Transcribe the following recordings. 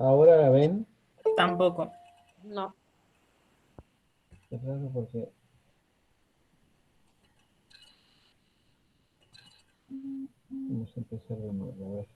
¿Ahora la ven? Tampoco. No. Es raro porque... Vamos a empezar de nuevo, a ver.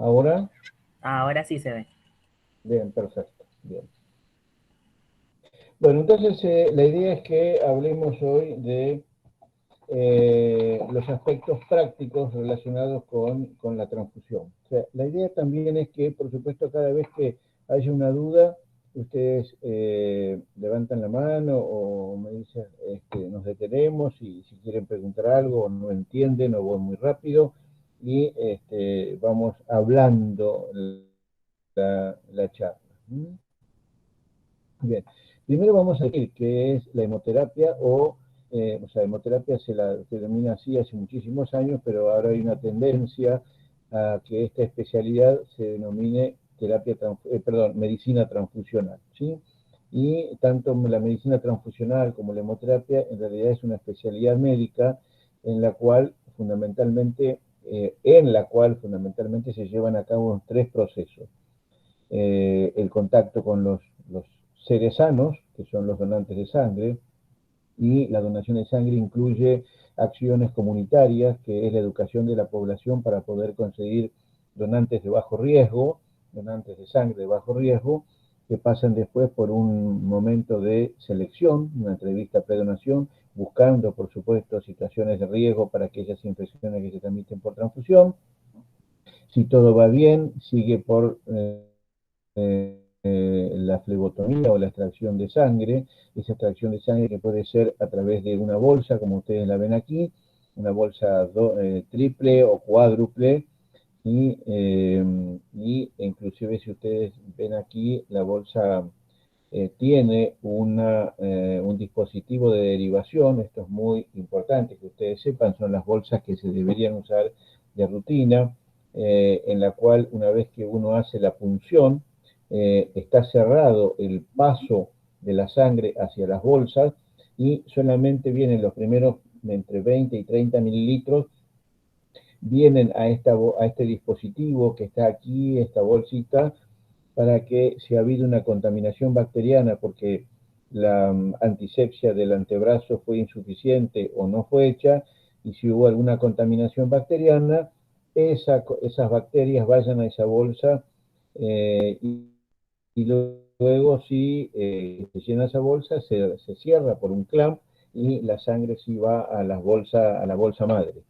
¿Ahora? Ahora sí se ve. Bien, perfecto. Bien. Bueno, entonces la idea es que hablemos hoy de los aspectos prácticos relacionados con la transfusión. O sea, la idea también es que, por supuesto, cada vez que haya una duda, ustedes levantan la mano o me dicen, nos detenemos y si quieren preguntar algo o no entienden o voy muy rápido y vamos hablando la charla. ¿Mm? Bien, primero vamos a decir qué es la hemoterapia o sea, hemoterapia se la denomina así hace muchísimos años, pero ahora hay una tendencia a que esta especialidad se denomine medicina transfusional, ¿sí? Y tanto la medicina transfusional como la hemoterapia en realidad es una especialidad médica en la cual fundamentalmente se llevan a cabo tres procesos. El contacto con los seres sanos, que son los donantes de sangre, y la donación de sangre incluye acciones comunitarias, que es la educación de la población para poder conseguir donantes de bajo riesgo, donantes de sangre de bajo riesgo, que pasan después por un momento de selección, una entrevista predonación, buscando, por supuesto, situaciones de riesgo para aquellas infecciones que se transmiten por transfusión. Si todo va bien, sigue por la flebotomía o la extracción de sangre, esa extracción de sangre que puede ser a través de una bolsa, como ustedes la ven aquí, una bolsa triple o cuádruple, y inclusive si ustedes ven aquí, la bolsa tiene un dispositivo de derivación, esto es muy importante que ustedes sepan, son las bolsas que se deberían usar de rutina, en la cual una vez que uno hace la punción, está cerrado el paso de la sangre hacia las bolsas y solamente vienen los primeros entre 20 y 30 mililitros, vienen a este dispositivo que está aquí, esta bolsita, para que si ha habido una contaminación bacteriana porque la antisepsia del antebrazo fue insuficiente o no fue hecha, y si hubo alguna contaminación bacteriana, esas bacterias vayan a esa bolsa y luego si se llena esa bolsa, se cierra por un clamp y la sangre sí va a la bolsa madre.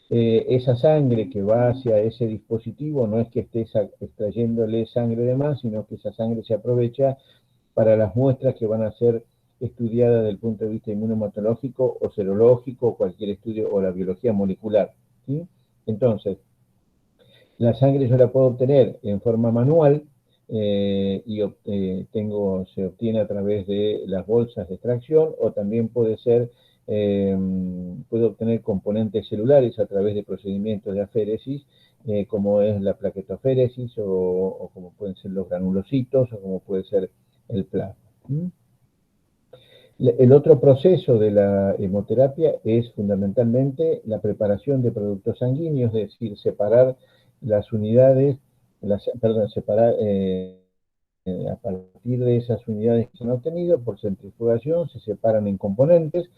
Esa sangre que va hacia ese dispositivo no es que estés extrayéndole sangre de más, sino que esa sangre se aprovecha para las muestras que van a ser estudiadas desde el punto de vista inmunomatológico o serológico, o cualquier estudio, o la biología molecular, ¿sí? Entonces, la sangre yo la puedo obtener en forma manual, se obtiene a través de las bolsas de extracción, o también puedo obtener componentes celulares a través de procedimientos de aféresis, como es la plaquetoféresis, o como pueden ser los granulocitos, o como puede ser el plasma. ¿Mm? El otro proceso de la hemoterapia es fundamentalmente la preparación de productos sanguíneos, es decir, separar las unidades, a partir de esas unidades que se han obtenido por centrifugación, se separan en componentes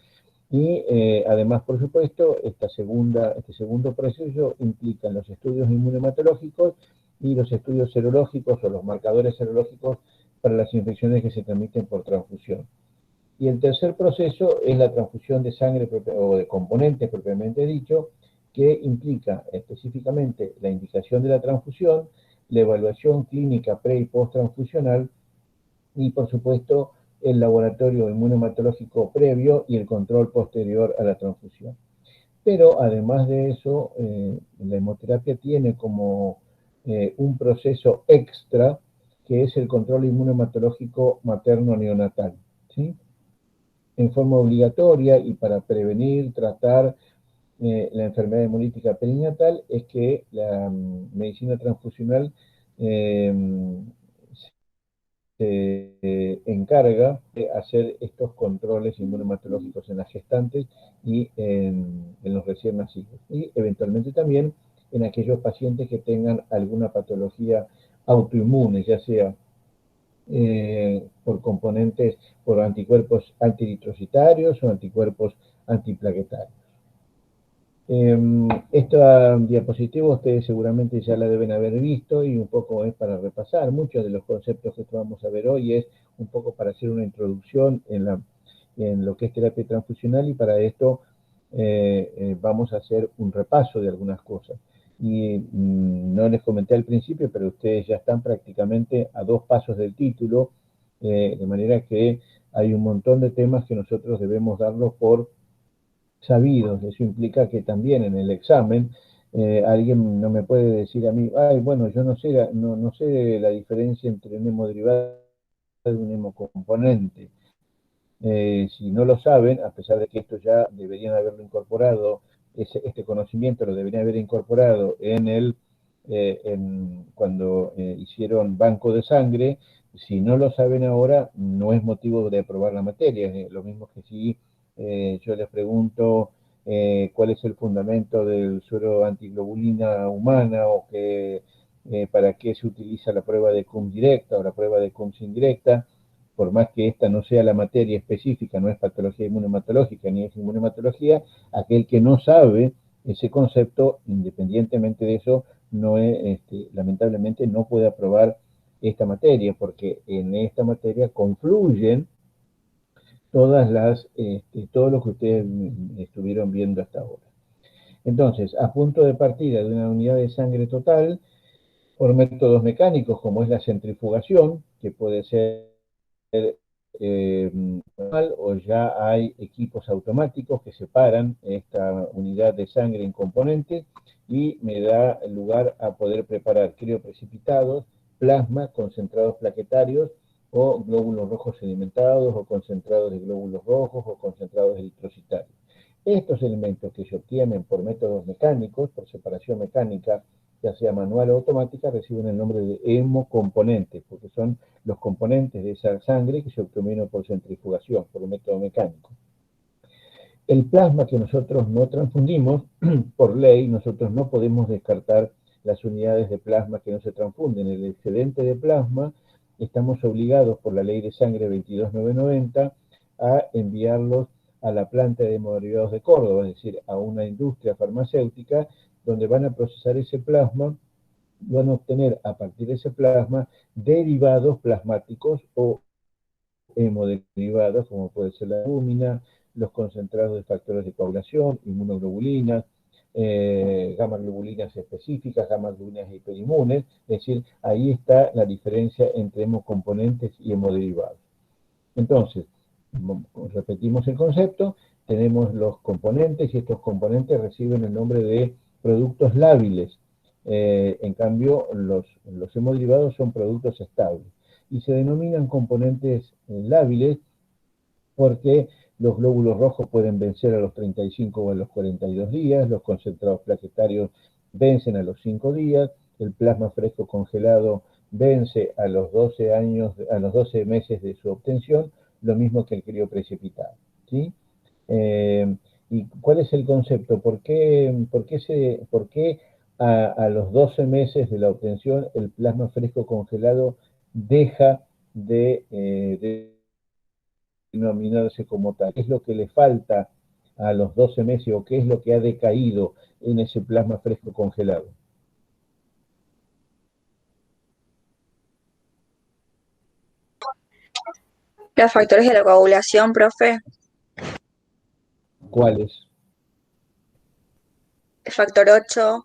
y además, por supuesto, este segundo proceso implica los estudios inmunomatológicos y los estudios serológicos o los marcadores serológicos para las infecciones que se transmiten por transfusión. Y el tercer proceso es la transfusión de sangre o de componentes propiamente dicho, que implica específicamente la indicación de la transfusión, la evaluación clínica pre y post transfusional y por supuesto el laboratorio inmunohematológico previo y el control posterior a la transfusión. Pero además de eso, la hemoterapia tiene como un proceso extra que es el control inmunohematológico materno-neonatal, ¿sí? En forma obligatoria y para prevenir, tratar la enfermedad hemolítica perinatal es que la medicina transfusional eh, se encarga de hacer estos controles inmunohematológicos en las gestantes y en los recién nacidos. Y eventualmente también en aquellos pacientes que tengan alguna patología autoinmune, ya sea por componentes, por anticuerpos antieritrocitarios o anticuerpos antiplaquetarios. Esta diapositiva ustedes seguramente ya la deben haber visto y un poco es para repasar. Muchos de los conceptos que vamos a ver hoy es un poco para hacer una introducción en lo que es terapia transfusional, y para esto vamos a hacer un repaso de algunas cosas. Y no les comenté al principio, pero ustedes ya están prácticamente a 2 pasos del título, de manera que hay un montón de temas que nosotros debemos darlos por sabidos. Eso implica que también en el examen alguien no me puede decir a mí, ay, bueno, yo no sé la diferencia entre un hemoderivado y un hemocomponente. Si no lo saben, a pesar de que esto ya deberían haberlo incorporado, este conocimiento lo deberían haber incorporado cuando hicieron banco de sangre. Si no lo saben ahora, no es motivo de aprobar la materia. Lo mismo que si yo les pregunto cuál es el fundamento del suero antiglobulina humana, o para qué se utiliza la prueba de Coombs directa o la prueba de Coombs indirecta. Por más que esta no sea la materia específica, no es patología inmunohematológica ni es inmunohematología, aquel que no sabe ese concepto, independientemente de eso, no es, lamentablemente no puede aprobar esta materia, porque en esta materia confluyen todo lo que ustedes estuvieron viendo hasta ahora. Entonces, a punto de partida de una unidad de sangre total, por métodos mecánicos como es la centrifugación, que puede ser o ya hay equipos automáticos que separan esta unidad de sangre en componentes y me da lugar a poder preparar crioprecipitados, plasma, concentrados plaquetarios o glóbulos rojos sedimentados o concentrados de glóbulos rojos o concentrados eritrocitarios. Estos elementos que se obtienen por métodos mecánicos, por separación mecánica, ya sea manual o automática, reciben el nombre de hemocomponentes, porque son los componentes de esa sangre que se obtuvieron por centrifugación, por un método mecánico. El plasma que nosotros no transfundimos, por ley, nosotros no podemos descartar las unidades de plasma que no se transfunden. El excedente de plasma estamos obligados por la ley de sangre 22990 a enviarlos a la planta de hemoderivados de Córdoba, es decir, a una industria farmacéutica donde van a procesar ese plasma, van a obtener a partir de ese plasma derivados plasmáticos o hemoderivados, como puede ser la albúmina, los concentrados de factores de coagulación, inmunoglobulinas, gamma globulinas específicas, gamma globulinas hiperinmunes. Es decir, ahí está la diferencia entre hemocomponentes y hemoderivados. Entonces, repetimos el concepto, tenemos los componentes y estos componentes reciben el nombre de productos lábiles. En cambio, los hemoderivados son productos estables y se denominan componentes lábiles porque los glóbulos rojos pueden vencer a los 35 o a los 42 días, los concentrados plaquetarios vencen a los 5 días, el plasma fresco congelado vence a los 12 meses de su obtención, lo mismo que el crioprecipitado, ¿sí? ¿Y cuál es el concepto? ¿Por qué a los 12 meses de la obtención el plasma fresco congelado deja de denominarse como tal? ¿Qué es lo que le falta a los 12 meses o qué es lo que ha decaído en ese plasma fresco congelado? Los factores de la coagulación, profe, ¿Cuáles? factor 8,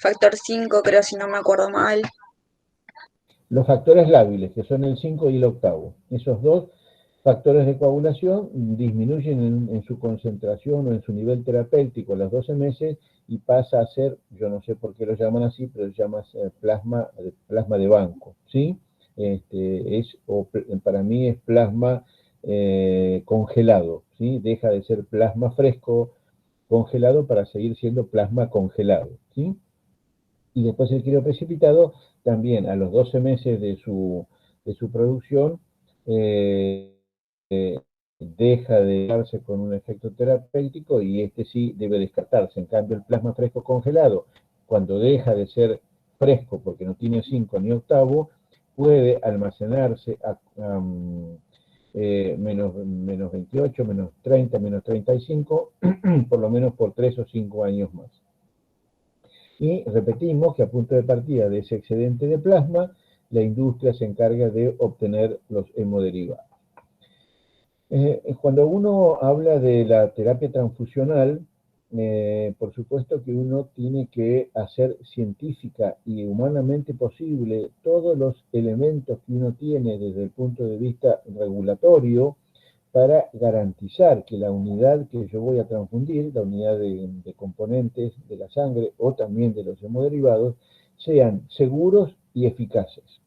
factor 5, creo si no me acuerdo mal. los factores lábiles, que son el 5 y el octavo. Esos dos factores de coagulación disminuyen en su concentración o en su nivel terapéutico a los 12 meses y pasa a ser, yo no sé por qué lo llaman así, pero se llama plasma de banco, ¿sí? Para mí es plasma congelado, ¿sí? Deja de ser plasma fresco congelado para seguir siendo plasma congelado, ¿sí? Y después el crioprecipitado también a los 12 meses de su producción deja de darse con un efecto terapéutico y este sí debe descartarse. En cambio, el plasma fresco congelado, cuando deja de ser fresco porque no tiene 5 ni octavo, puede almacenarse a menos 28, menos 30, menos 35, por lo menos por 3 o 5 años más. Y repetimos que a punto de partida de ese excedente de plasma, la industria se encarga de obtener los hemoderivados. Cuando uno habla de la terapia transfusional, por supuesto que uno tiene que hacer científica y humanamente posible todos los elementos que uno tiene desde el punto de vista regulatorio para garantizar que la unidad que yo voy a transfundir, la unidad de componentes de la sangre o también de los hemoderivados, sean seguros y eficaces.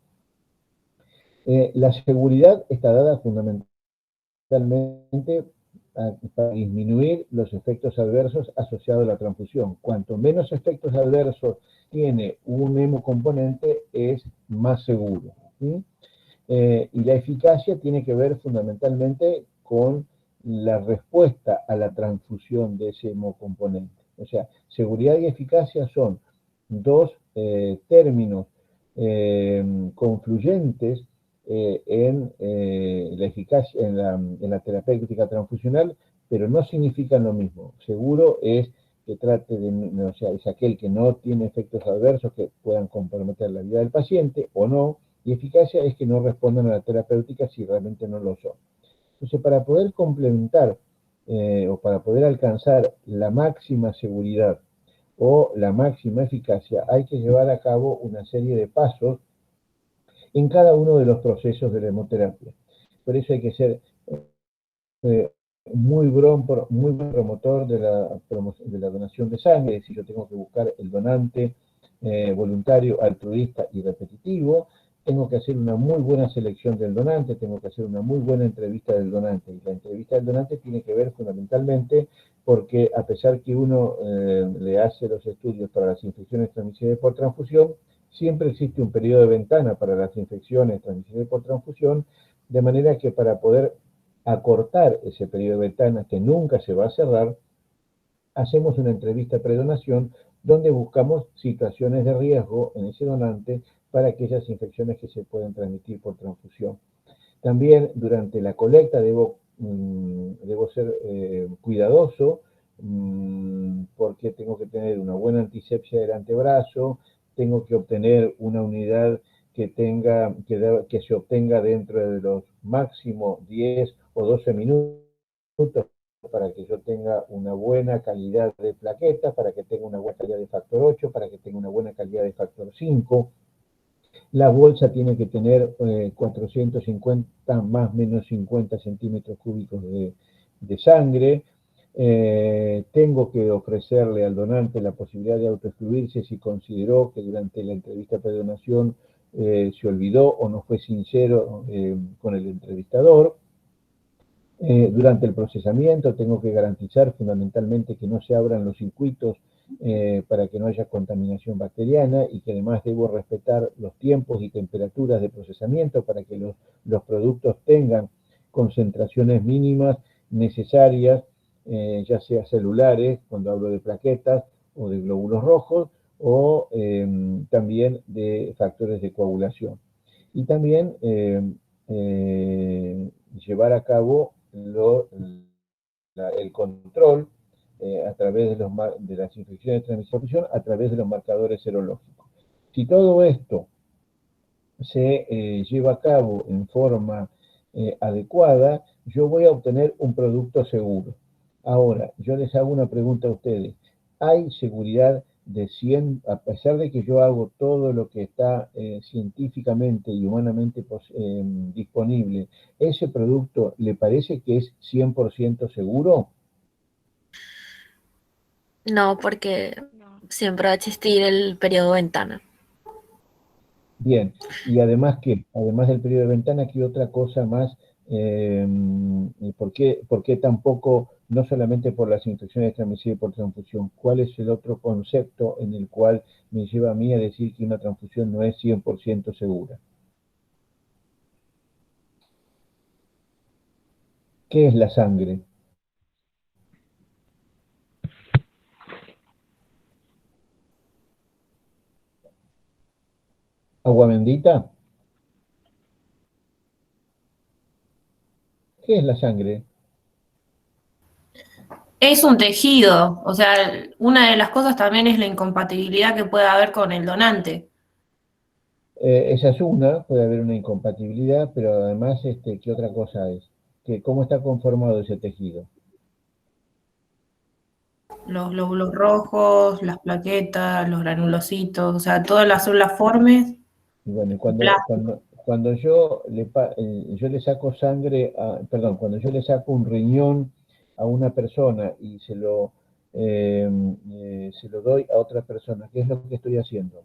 La seguridad está dada fundamentalmente para disminuir los efectos adversos asociados a la transfusión. Cuanto menos efectos adversos tiene un hemocomponente, es más seguro, ¿sí? Y la eficacia tiene que ver fundamentalmente con la respuesta a la transfusión de ese hemocomponente. O sea, seguridad y eficacia son dos términos confluyentes en la eficacia, en la terapéutica transfusional, pero no significan lo mismo. Seguro es que trate de, o sea, es aquel que no tiene efectos adversos que puedan comprometer la vida del paciente o no, y eficacia es que no respondan a la terapéutica si realmente no lo son. Entonces, para poder complementar o para poder alcanzar la máxima seguridad o la máxima eficacia, hay que llevar a cabo una serie de pasos en cada uno de los procesos de la hemoterapia. Por eso hay que ser eh, muy buen promotor de la donación de sangre, es decir, yo tengo que buscar el donante voluntario, altruista y repetitivo, tengo que hacer una muy buena selección del donante, tengo que hacer una muy buena entrevista del donante, y la entrevista del donante tiene que ver fundamentalmente porque a pesar que uno le hace los estudios para las infecciones transmisibles por transfusión, siempre existe un periodo de ventana para las infecciones transmisibles por transfusión, de manera que para poder acortar ese periodo de ventana que nunca se va a cerrar, hacemos una entrevista predonación donde buscamos situaciones de riesgo en ese donante para aquellas infecciones que se pueden transmitir por transfusión. También durante la colecta debo ser cuidadoso porque tengo que tener una buena antisepsia del antebrazo, tengo que obtener una unidad que se obtenga dentro de los máximo 10 o 12 minutos para que yo tenga una buena calidad de plaquetas, para que tenga una buena calidad de factor 8, para que tenga una buena calidad de factor 5. La bolsa tiene que tener 450 más menos 50 centímetros cúbicos de sangre. Tengo que ofrecerle al donante la posibilidad de autoexcluirse si consideró que durante la entrevista predonación se olvidó o no fue sincero con el entrevistador. Durante el procesamiento tengo que garantizar fundamentalmente que no se abran los circuitos para que no haya contaminación bacteriana y que además debo respetar los tiempos y temperaturas de procesamiento para que los productos tengan concentraciones mínimas necesarias, ya sea celulares, cuando hablo de plaquetas o de glóbulos rojos, o también de factores de coagulación. Y también llevar a cabo el control a través de las infecciones de transmisión a través de los marcadores serológicos. Si todo esto se lleva a cabo en forma adecuada, yo voy a obtener un producto seguro. Ahora, yo les hago una pregunta a ustedes. ¿Hay seguridad de 100, a pesar de que yo hago todo lo que está científicamente y humanamente disponible, ¿ese producto le parece que es 100% seguro? No, porque siempre va a existir el periodo ventana. Bien, y además que, además del periodo de ventana, ¿qué otra cosa más? Eh, por qué tampoco, no solamente por las infecciones transmisibles por transfusión, cuál es el otro concepto en el cual me lleva a mí a decir que una transfusión no es 100% segura? ¿Qué es la sangre? ¿Agua bendita? ¿Qué es la sangre? Es un tejido, o sea, una de las cosas también es la incompatibilidad que puede haber con el donante. Esa es una, puede haber una incompatibilidad, pero además, ¿qué otra cosa es? ¿Cómo está conformado ese tejido? Los glóbulos rojos, las plaquetas, los granulocitos, o sea, todas las células formes, Y bueno, plasma, cuando yo le saco sangre, perdón, cuando yo le saco un riñón a una persona y se lo doy a otra persona, ¿qué es lo que estoy haciendo?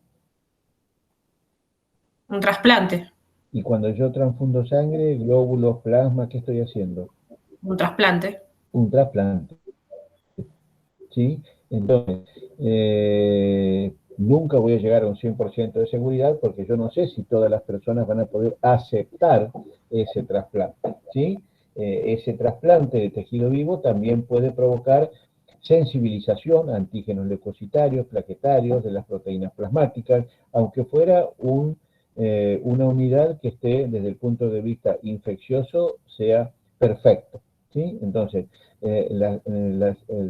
un trasplante, Y cuando yo transfundo sangre, glóbulos, plasma, ¿qué estoy haciendo? un trasplante. Un trasplante, ¿sí? Entonces, nunca voy a llegar a un 100% de seguridad porque yo no sé si todas las personas van a poder aceptar ese trasplante, ¿sí? Ese trasplante de tejido vivo también puede provocar sensibilización a antígenos leucocitarios, plaquetarios, de las proteínas plasmáticas, aunque fuera una unidad que esté desde el punto de vista infeccioso sea perfecto, ¿sí? Entonces, la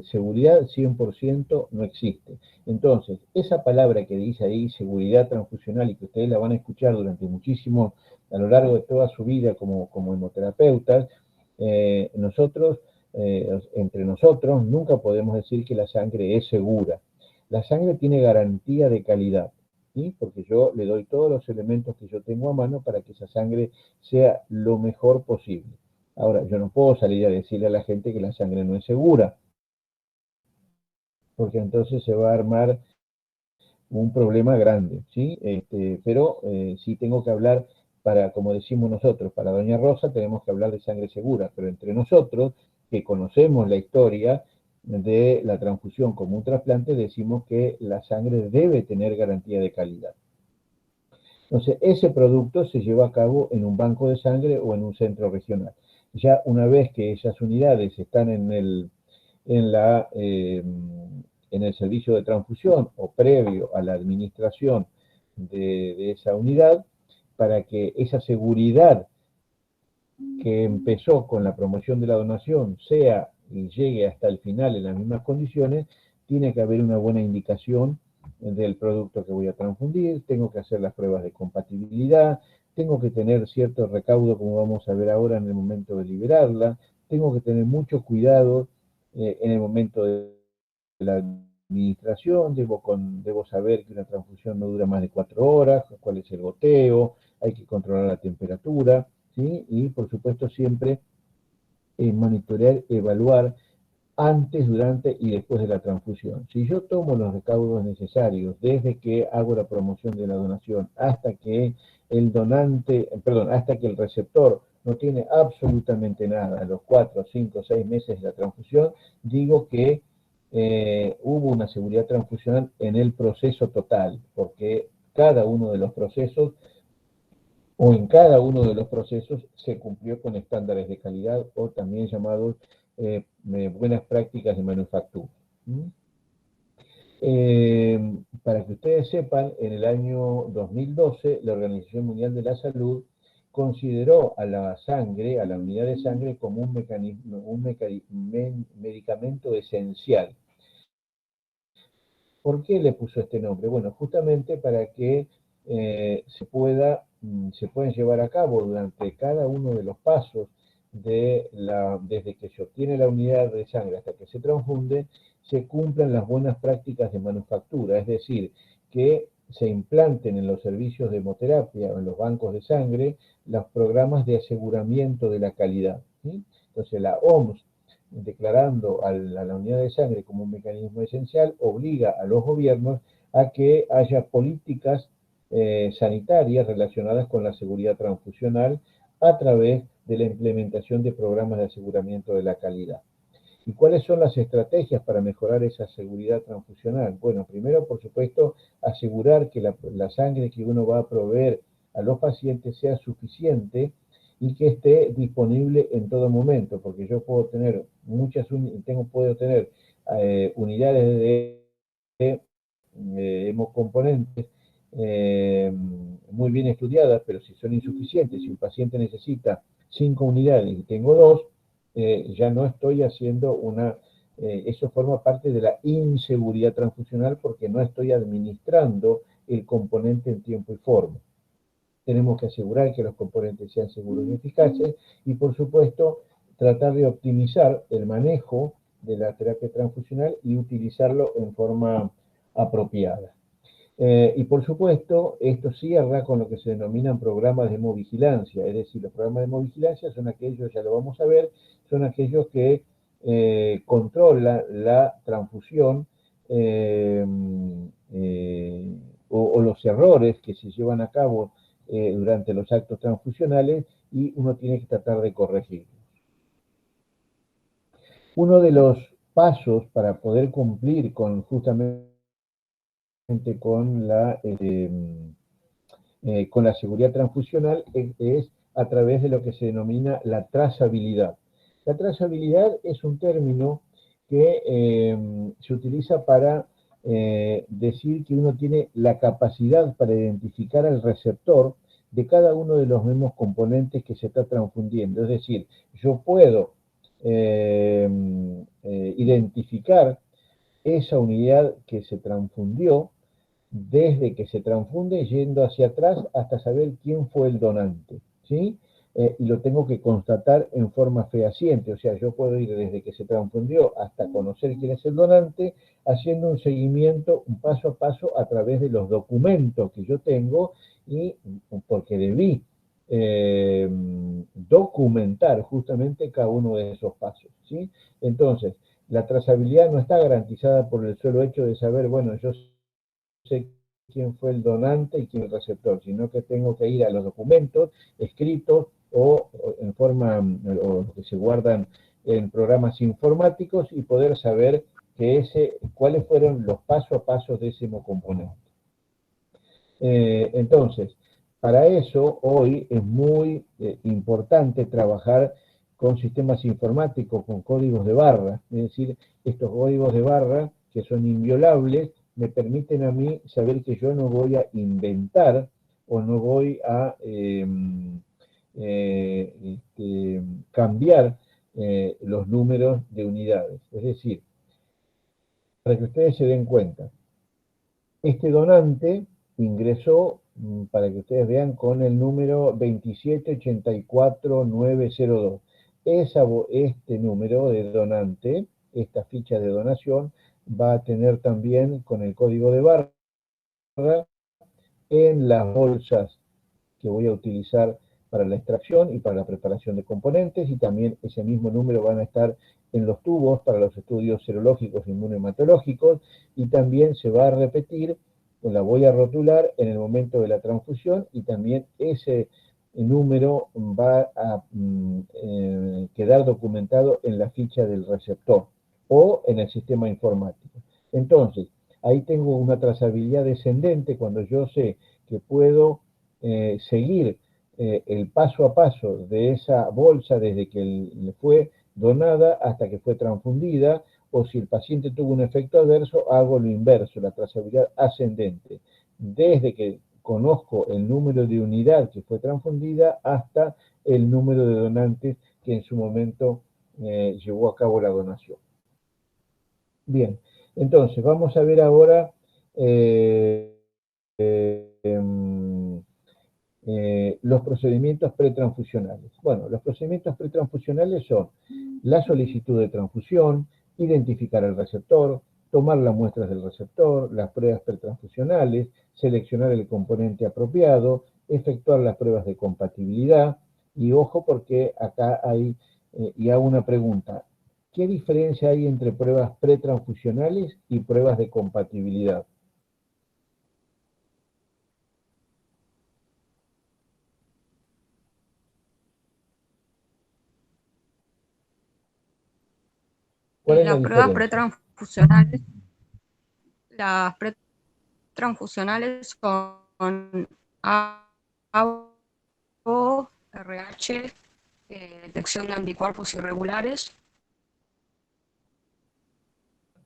seguridad 100% no existe. Entonces, esa palabra que dice ahí, seguridad transfusional, y que ustedes la van a escuchar durante muchísimo, a lo largo de toda su vida como hemoterapeutas, nosotros, entre nosotros, nunca podemos decir que la sangre es segura. La sangre tiene garantía de calidad, ¿sí? Porque yo le doy todos los elementos que yo tengo a mano para que esa sangre sea lo mejor posible. Ahora, yo no puedo salir a decirle a la gente que la sangre no es segura, porque entonces se va a armar un problema grande, ¿sí? Pero sí tengo que hablar como decimos nosotros, para Doña Rosa tenemos que hablar de sangre segura, pero entre nosotros, que conocemos la historia de la transfusión como un trasplante, decimos que la sangre debe tener garantía de calidad. Entonces, ese producto se lleva a cabo en un banco de sangre o en un centro regional. Ya una vez que esas unidades están en el servicio de transfusión o previo a la administración de esa unidad, para que esa seguridad que empezó con la promoción de la donación sea y llegue hasta el final en las mismas condiciones, tiene que haber una buena indicación del producto que voy a transfundir, tengo que hacer las pruebas de compatibilidad, tengo que tener cierto recaudo, como vamos a ver ahora en el momento de liberarla, tengo que tener mucho cuidado en el momento de la administración, debo saber que una transfusión no dura más de 4 horas, cuál es el goteo, hay que controlar la temperatura, ¿sí? Y por supuesto siempre monitorear, evaluar antes, durante y después de la transfusión. Si yo tomo los recaudos necesarios desde que hago la promoción de la donación hasta que el donante, perdón, hasta que el receptor no tiene absolutamente nada, a los 4, 5, 6 meses de la transfusión, digo que hubo una seguridad transfusional en el proceso total, porque cada uno de los procesos o en cada uno de los procesos se cumplió con estándares de calidad o también llamados buenas prácticas de manufactura. ¿Mm? Para que ustedes sepan, en el año 2012 la Organización Mundial de la Salud consideró a la sangre, a la unidad de sangre, como un medicamento esencial. ¿Por qué le puso este nombre? Bueno, justamente para que se puedan llevar a cabo durante cada uno de los pasos desde que se obtiene la unidad de sangre hasta que se transfunde, se cumplan las buenas prácticas de manufactura, es decir, que se implanten en los servicios de hemoterapia o en los bancos de sangre los programas de aseguramiento de la calidad, ¿sí? Entonces la OMS, declarando a la unidad de sangre como un mecanismo esencial, obliga a los gobiernos a que haya políticas sanitarias relacionadas con la seguridad transfusional a través de la implementación de programas de aseguramiento de la calidad. ¿Y cuáles son las estrategias para mejorar esa seguridad transfusional? Bueno, primero, por supuesto, asegurar que la sangre que uno va a proveer a los pacientes sea suficiente y que esté disponible en todo momento, porque yo puedo tener puedo tener unidades de hemocomponentes muy bien estudiadas, pero si son insuficientes, si un paciente necesita 5 unidades y tengo 2, ya no estoy haciendo eso forma parte de la inseguridad transfusional porque no estoy administrando el componente en tiempo y forma. Tenemos que asegurar que los componentes sean seguros y eficaces y, por supuesto, tratar de optimizar el manejo de la terapia transfusional y utilizarlo en forma apropiada. Y por supuesto, esto cierra con lo que se denominan programas de hemovigilancia, es decir, los programas de hemovigilancia son aquellos, ya lo vamos a ver, son aquellos que controlan la transfusión o los errores que se llevan a cabo durante los actos transfusionales y uno tiene que tratar de corregirlos. Uno de los pasos para poder cumplir con justamente con la seguridad transfusional es a través de lo que se denomina la trazabilidad. La trazabilidad es un término que se utiliza para decir que uno tiene la capacidad para identificar al receptor de cada uno de los mismos componentes que se está transfundiendo. Es decir, yo puedo identificar esa unidad que se transfundió desde que se transfunde yendo hacia atrás hasta saber quién fue el donante, ¿sí? Y lo tengo que constatar en forma fehaciente, o sea, yo puedo ir desde que se transfundió hasta conocer quién es el donante, haciendo un seguimiento, un paso a paso a través de los documentos que yo tengo y porque debí documentar justamente cada uno de esos pasos, ¿sí? Entonces, la trazabilidad no está garantizada por el solo hecho de saber, bueno, yo sé quién fue el donante y quién el receptor, sino que tengo que ir a los documentos escritos o en forma, o que se guardan en programas informáticos y poder saber cuáles fueron los paso a paso de ese componente. Entonces, para eso hoy es muy importante trabajar con sistemas informáticos, con códigos de barra, es decir, estos códigos de barra que son inviolables me permiten a mí saber que yo no voy a inventar o no voy a cambiar los números de unidades. Es decir, para que ustedes se den cuenta, este donante ingresó, para que ustedes vean, con el número 2784902. Este número de donante, esta ficha de donación, va a tener también con el código de barra en las bolsas que voy a utilizar para la extracción y para la preparación de componentes, y también ese mismo número van a estar en los tubos para los estudios serológicos e inmunohematológicos, y también se va a repetir, la voy a rotular en el momento de la transfusión, y también ese número va a quedar documentado en la ficha del receptor o en el sistema informático. Entonces, ahí tengo una trazabilidad descendente cuando yo sé que puedo seguir el paso a paso de esa bolsa desde que le fue donada hasta que fue transfundida, o si el paciente tuvo un efecto adverso, hago lo inverso, la trazabilidad ascendente, desde que conozco el número de unidad que fue transfundida hasta el número de donantes que en su momento llevó a cabo la donación. Bien, entonces vamos a ver lo los procedimientos pretransfusionales. Bueno, los procedimientos pretransfusionales son la solicitud de transfusión, identificar el receptor, tomar las muestras del receptor, las pruebas pretransfusionales, seleccionar el componente apropiado, efectuar las pruebas de compatibilidad, y ojo porque acá hay, y hago una pregunta, ¿qué diferencia hay entre pruebas pretransfusionales y pruebas de compatibilidad? ¿Cuál es la Las pruebas diferencia? pretransfusionales son ABO, RH, detección de anticuerpos irregulares.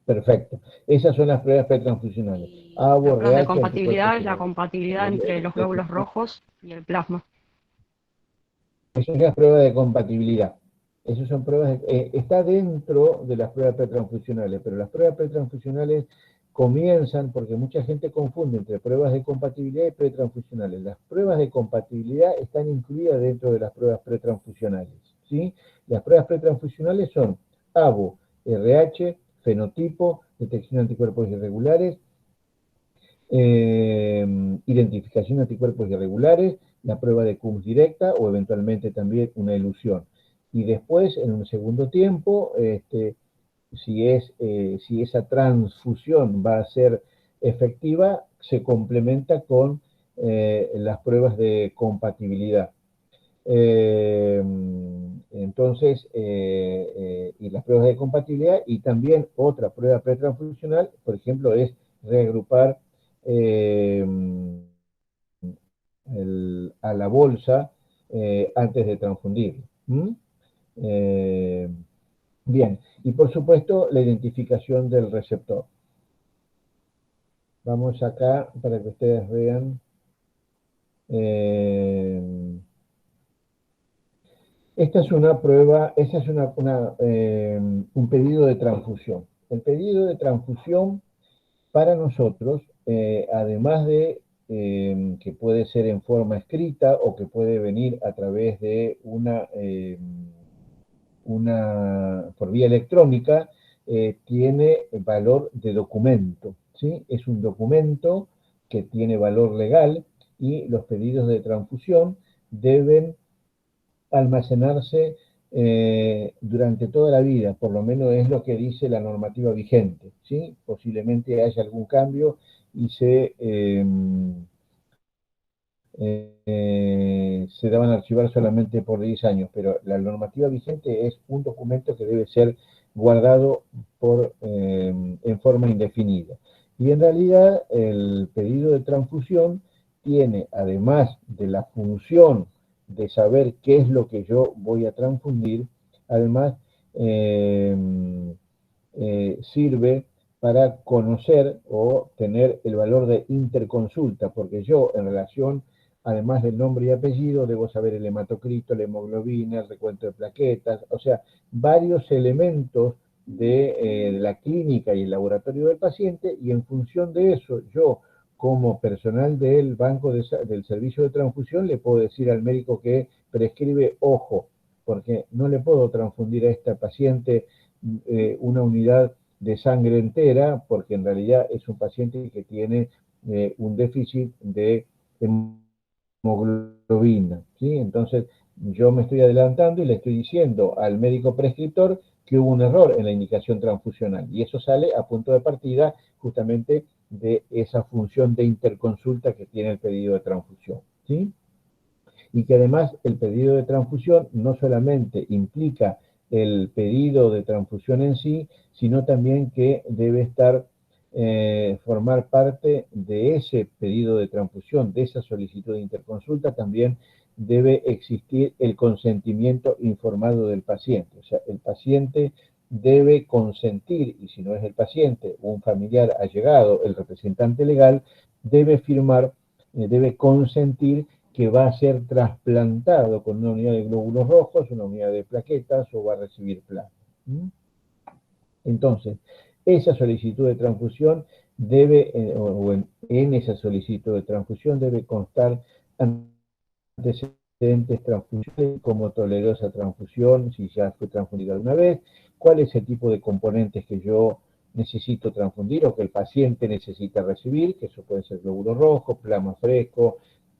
Perfecto. Esas son las pruebas pretransfusionales. Y ABO, las pruebas de RH, compatibilidad es la anticuerpos compatibilidad entre los glóbulos rojos y el plasma. Eso es la prueba de compatibilidad. Esas son pruebas, está dentro de las pruebas pretransfusionales, pero las pruebas pretransfusionales comienzan, porque mucha gente confunde entre pruebas de compatibilidad y pretransfusionales. Las pruebas de compatibilidad están incluidas dentro de las pruebas pretransfusionales, ¿sí? Las pruebas pretransfusionales son ABO, RH, fenotipo, detección de anticuerpos irregulares, identificación de anticuerpos irregulares, la prueba de Coombs directa o eventualmente también una elusión. Y después, en un segundo tiempo, si esa transfusión va a ser efectiva, se complementa con las pruebas de compatibilidad. Entonces, y las pruebas de compatibilidad, y también otra prueba pretransfusional, por ejemplo, es reagrupar a la bolsa antes de transfundirlo. Bien, y por supuesto la identificación del receptor. Vamos acá para que ustedes vean. Esta es una prueba, esta es un pedido de transfusión. El pedido de transfusión para nosotros, además de que puede ser en forma escrita o que puede venir a través de por vía electrónica, tiene valor de documento, ¿sí? Es un documento que tiene valor legal y los pedidos de transfusión deben almacenarse durante toda la vida, por lo menos es lo que dice la normativa vigente, ¿sí? Posiblemente haya algún cambio y se daban a archivar solamente por 10 años, pero la normativa vigente es un documento que debe ser guardado en forma indefinida. Y en realidad el pedido de transfusión tiene, además de la función de saber qué es lo que yo voy a transfundir, además sirve para conocer o tener el valor de interconsulta, porque yo en relación, además del nombre y apellido, debo saber el hematocrito, la hemoglobina, el recuento de plaquetas, o sea, varios elementos de la clínica y el laboratorio del paciente, y en función de eso, yo como personal del banco del servicio de transfusión le puedo decir al médico que prescribe, ojo, porque no le puedo transfundir a esta paciente una unidad de sangre entera, porque en realidad es un paciente que tiene un déficit de hemoglobina, ¿sí? Entonces, yo me estoy adelantando y le estoy diciendo al médico prescriptor que hubo un error en la indicación transfusional, y eso sale a punto de partida justamente de esa función de interconsulta que tiene el pedido de transfusión, ¿sí? Y que además el pedido de transfusión no solamente implica el pedido de transfusión en sí, sino también que debe formar parte de ese pedido de transfusión, de esa solicitud de interconsulta, también debe existir el consentimiento informado del paciente. O sea, el paciente debe consentir, y si no es el paciente, un familiar allegado, el representante legal, debe firmar, debe consentir que va a ser trasplantado con una unidad de glóbulos rojos, una unidad de plaquetas o va a recibir plasma. Entonces, esa solicitud de transfusión debe, en esa solicitud de transfusión debe constar antecedentes transfusionales, cómo toleró esa transfusión, si ya fue transfundido alguna vez, cuál es el tipo de componentes que yo necesito transfundir o que el paciente necesita recibir, que eso puede ser glóbulo rojo, plasma fresco,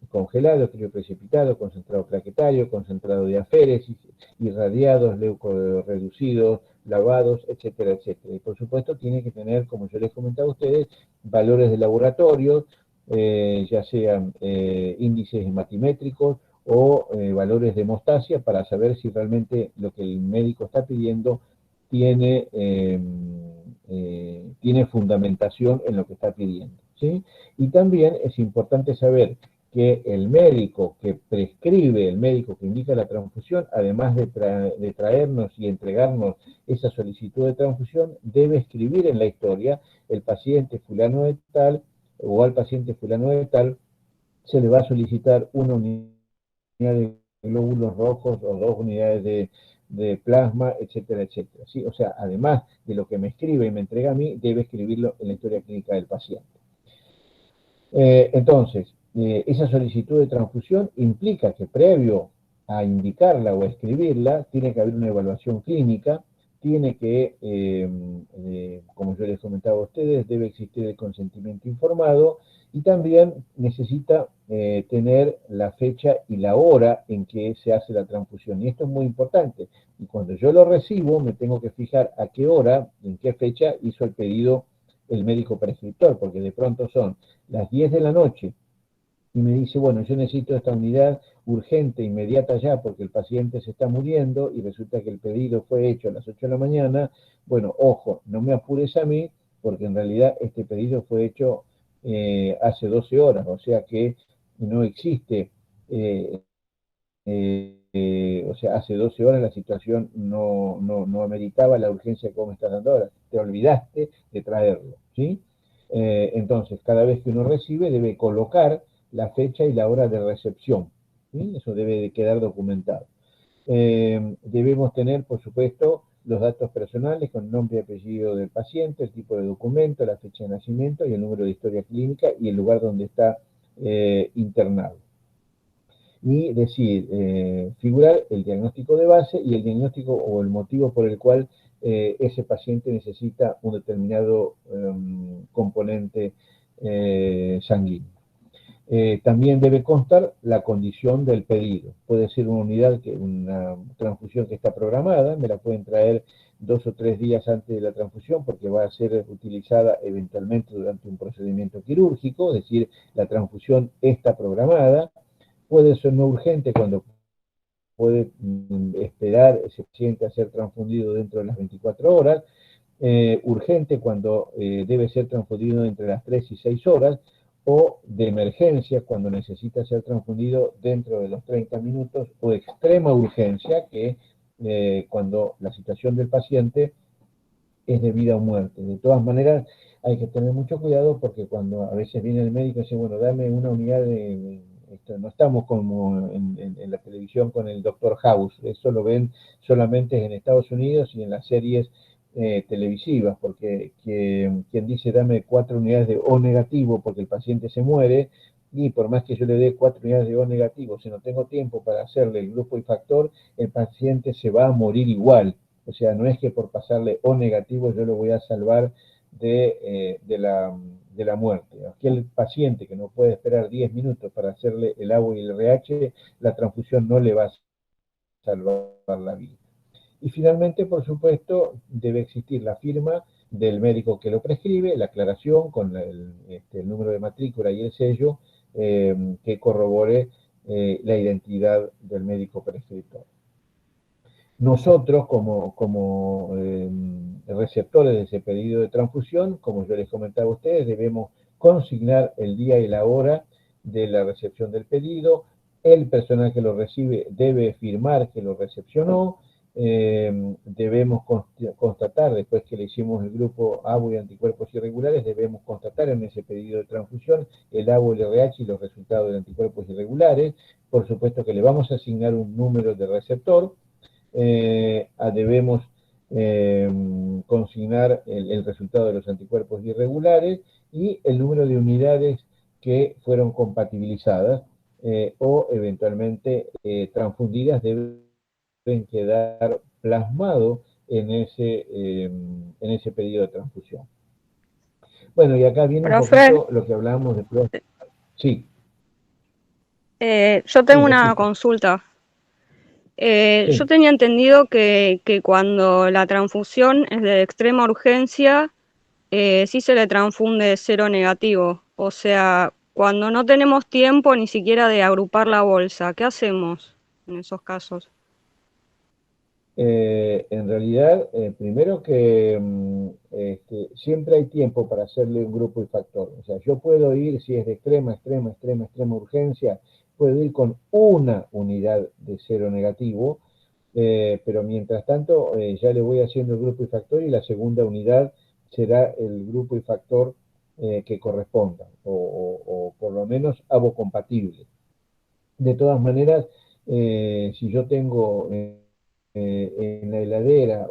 congelado, crioprecipitado, concentrado plaquetario, concentrado de aféresis, irradiados, leucorreducidos, lavados, etcétera, etcétera. Y por supuesto tiene que tener, como yo les comentaba a ustedes, valores de laboratorio, ya sean índices hematimétricos o valores de hemostasia para saber si realmente lo que el médico está pidiendo tiene fundamentación en lo que está pidiendo, ¿sí? Y también es importante saber que el médico que prescribe, el médico que indica la transfusión, además de traernos y entregarnos esa solicitud de transfusión, debe escribir en la historia: el paciente fulano de tal, o al paciente fulano de tal, se le va a solicitar una unidad de glóbulos rojos o 2 unidades de plasma, etcétera, etcétera, ¿sí? O sea, además de lo que me escribe y me entrega a mí, debe escribirlo en la historia clínica del paciente. Entonces, esa solicitud de transfusión implica que previo a indicarla o a escribirla, tiene que haber una evaluación clínica, tiene que, como yo les comentaba a ustedes, debe existir el consentimiento informado y también necesita tener la fecha y la hora en que se hace la transfusión. Y esto es muy importante. Y cuando yo lo recibo, me tengo que fijar a qué hora, en qué fecha hizo el pedido el médico prescriptor, porque de pronto son las 10 de la noche y me dice, bueno, yo necesito esta unidad urgente, inmediata ya, porque el paciente se está muriendo, y resulta que el pedido fue hecho a las 8 de la mañana, bueno, ojo, no me apures a mí, porque en realidad este pedido fue hecho hace 12 horas, o sea que no existe, o sea, hace 12 horas la situación no ameritaba la urgencia como me estás dando ahora, te olvidaste de traerlo, ¿sí? Entonces, cada vez que uno recibe, debe colocar la fecha y la hora de recepción, ¿sí? Eso debe de quedar documentado. Debemos tener, por supuesto, los datos personales con nombre y apellido del paciente, el tipo de documento, la fecha de nacimiento y el número de historia clínica y el lugar donde está internado. Y decir, figurar el diagnóstico de base y el diagnóstico o el motivo por el cual ese paciente necesita un determinado componente sanguíneo. También debe constar la condición del pedido. Puede ser una transfusión que está programada, me la pueden traer 2 o 3 días antes de la transfusión porque va a ser utilizada eventualmente durante un procedimiento quirúrgico, es decir, la transfusión está programada. Puede ser no urgente cuando puede esperar ese paciente a ser transfundido dentro de las 24 horas, urgente cuando debe ser transfundido entre las 3 y 6 horas, o de emergencia cuando necesita ser transfundido dentro de los 30 minutos, o extrema urgencia, que cuando la situación del paciente es de vida o muerte. De todas maneras, hay que tener mucho cuidado porque cuando a veces viene el médico y dice, bueno, dame una unidad de... no estamos como en la televisión con el Dr. House, eso lo ven solamente en Estados Unidos y en las series televisivas, porque quien dice dame 4 unidades de O negativo porque el paciente se muere, y por más que yo le dé 4 unidades de O negativo, si no tengo tiempo para hacerle el grupo y factor, el paciente se va a morir igual. O sea, no es que por pasarle O negativo yo lo voy a salvar de la muerte. Aquel paciente que no puede esperar 10 minutos para hacerle el agua y el RH, la transfusión no le va a salvar la vida. Y finalmente, por supuesto, debe existir la firma del médico que lo prescribe, la aclaración con el número de matrícula y el sello que corrobore la identidad del médico prescriptor. Nosotros, como receptores de ese pedido de transfusión, como yo les comentaba a ustedes, debemos consignar el día y la hora de la recepción del pedido. El personal que lo recibe debe firmar que lo recepcionó. Debemos constatar, después que le hicimos el grupo ABO y anticuerpos irregulares, debemos constatar en ese pedido de transfusión el ABO, el RH y los resultados de anticuerpos irregulares. Por supuesto que le vamos a asignar un número de receptor. Debemos consignar el resultado de los anticuerpos irregulares y el número de unidades que fueron compatibilizadas, o eventualmente transfundidas deben quedar plasmados en ese pedido de transfusión. Bueno, y acá viene un Profe, poquito lo que hablábamos de pruebas. Sí, yo tengo sí, lo una escucho. consulta. Sí. Yo tenía entendido que cuando la transfusión es de extrema urgencia, sí se le transfunde cero negativo. O sea, cuando no tenemos tiempo ni siquiera de agrupar la bolsa, ¿qué hacemos en esos casos? En realidad, primero que siempre hay tiempo para hacerle un grupo y factor. O sea, yo puedo ir, si es de extrema urgencia, puedo ir con una unidad de cero negativo, pero mientras tanto ya le voy haciendo el grupo y factor y la segunda unidad será el grupo y factor que corresponda, o por lo menos abo compatible. De todas maneras, si yo tengo en la heladera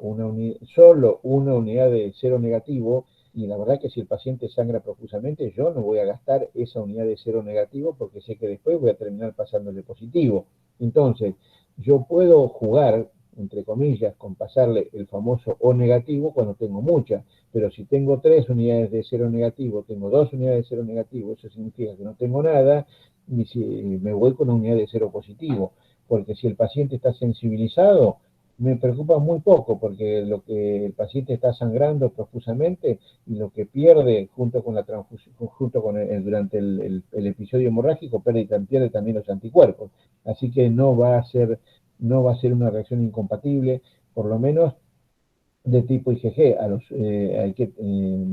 solo una unidad de cero negativo, y la verdad que si el paciente sangra profusamente, yo no voy a gastar esa unidad de cero negativo porque sé que después voy a terminar pasándole positivo. Entonces, yo puedo jugar, entre comillas, con pasarle el famoso O negativo cuando tengo muchas, pero si tengo 3 unidades de cero negativo, tengo 2 unidades de cero negativo, eso significa que no tengo nada, y si me voy con una unidad de cero positivo, porque si el paciente está sensibilizado, me preocupa muy poco, porque lo que el paciente está sangrando profusamente y lo que pierde junto con la transfusión, junto con durante el episodio hemorrágico, pierde también los anticuerpos. Así que no va a ser una reacción incompatible, por lo menos de tipo IgG.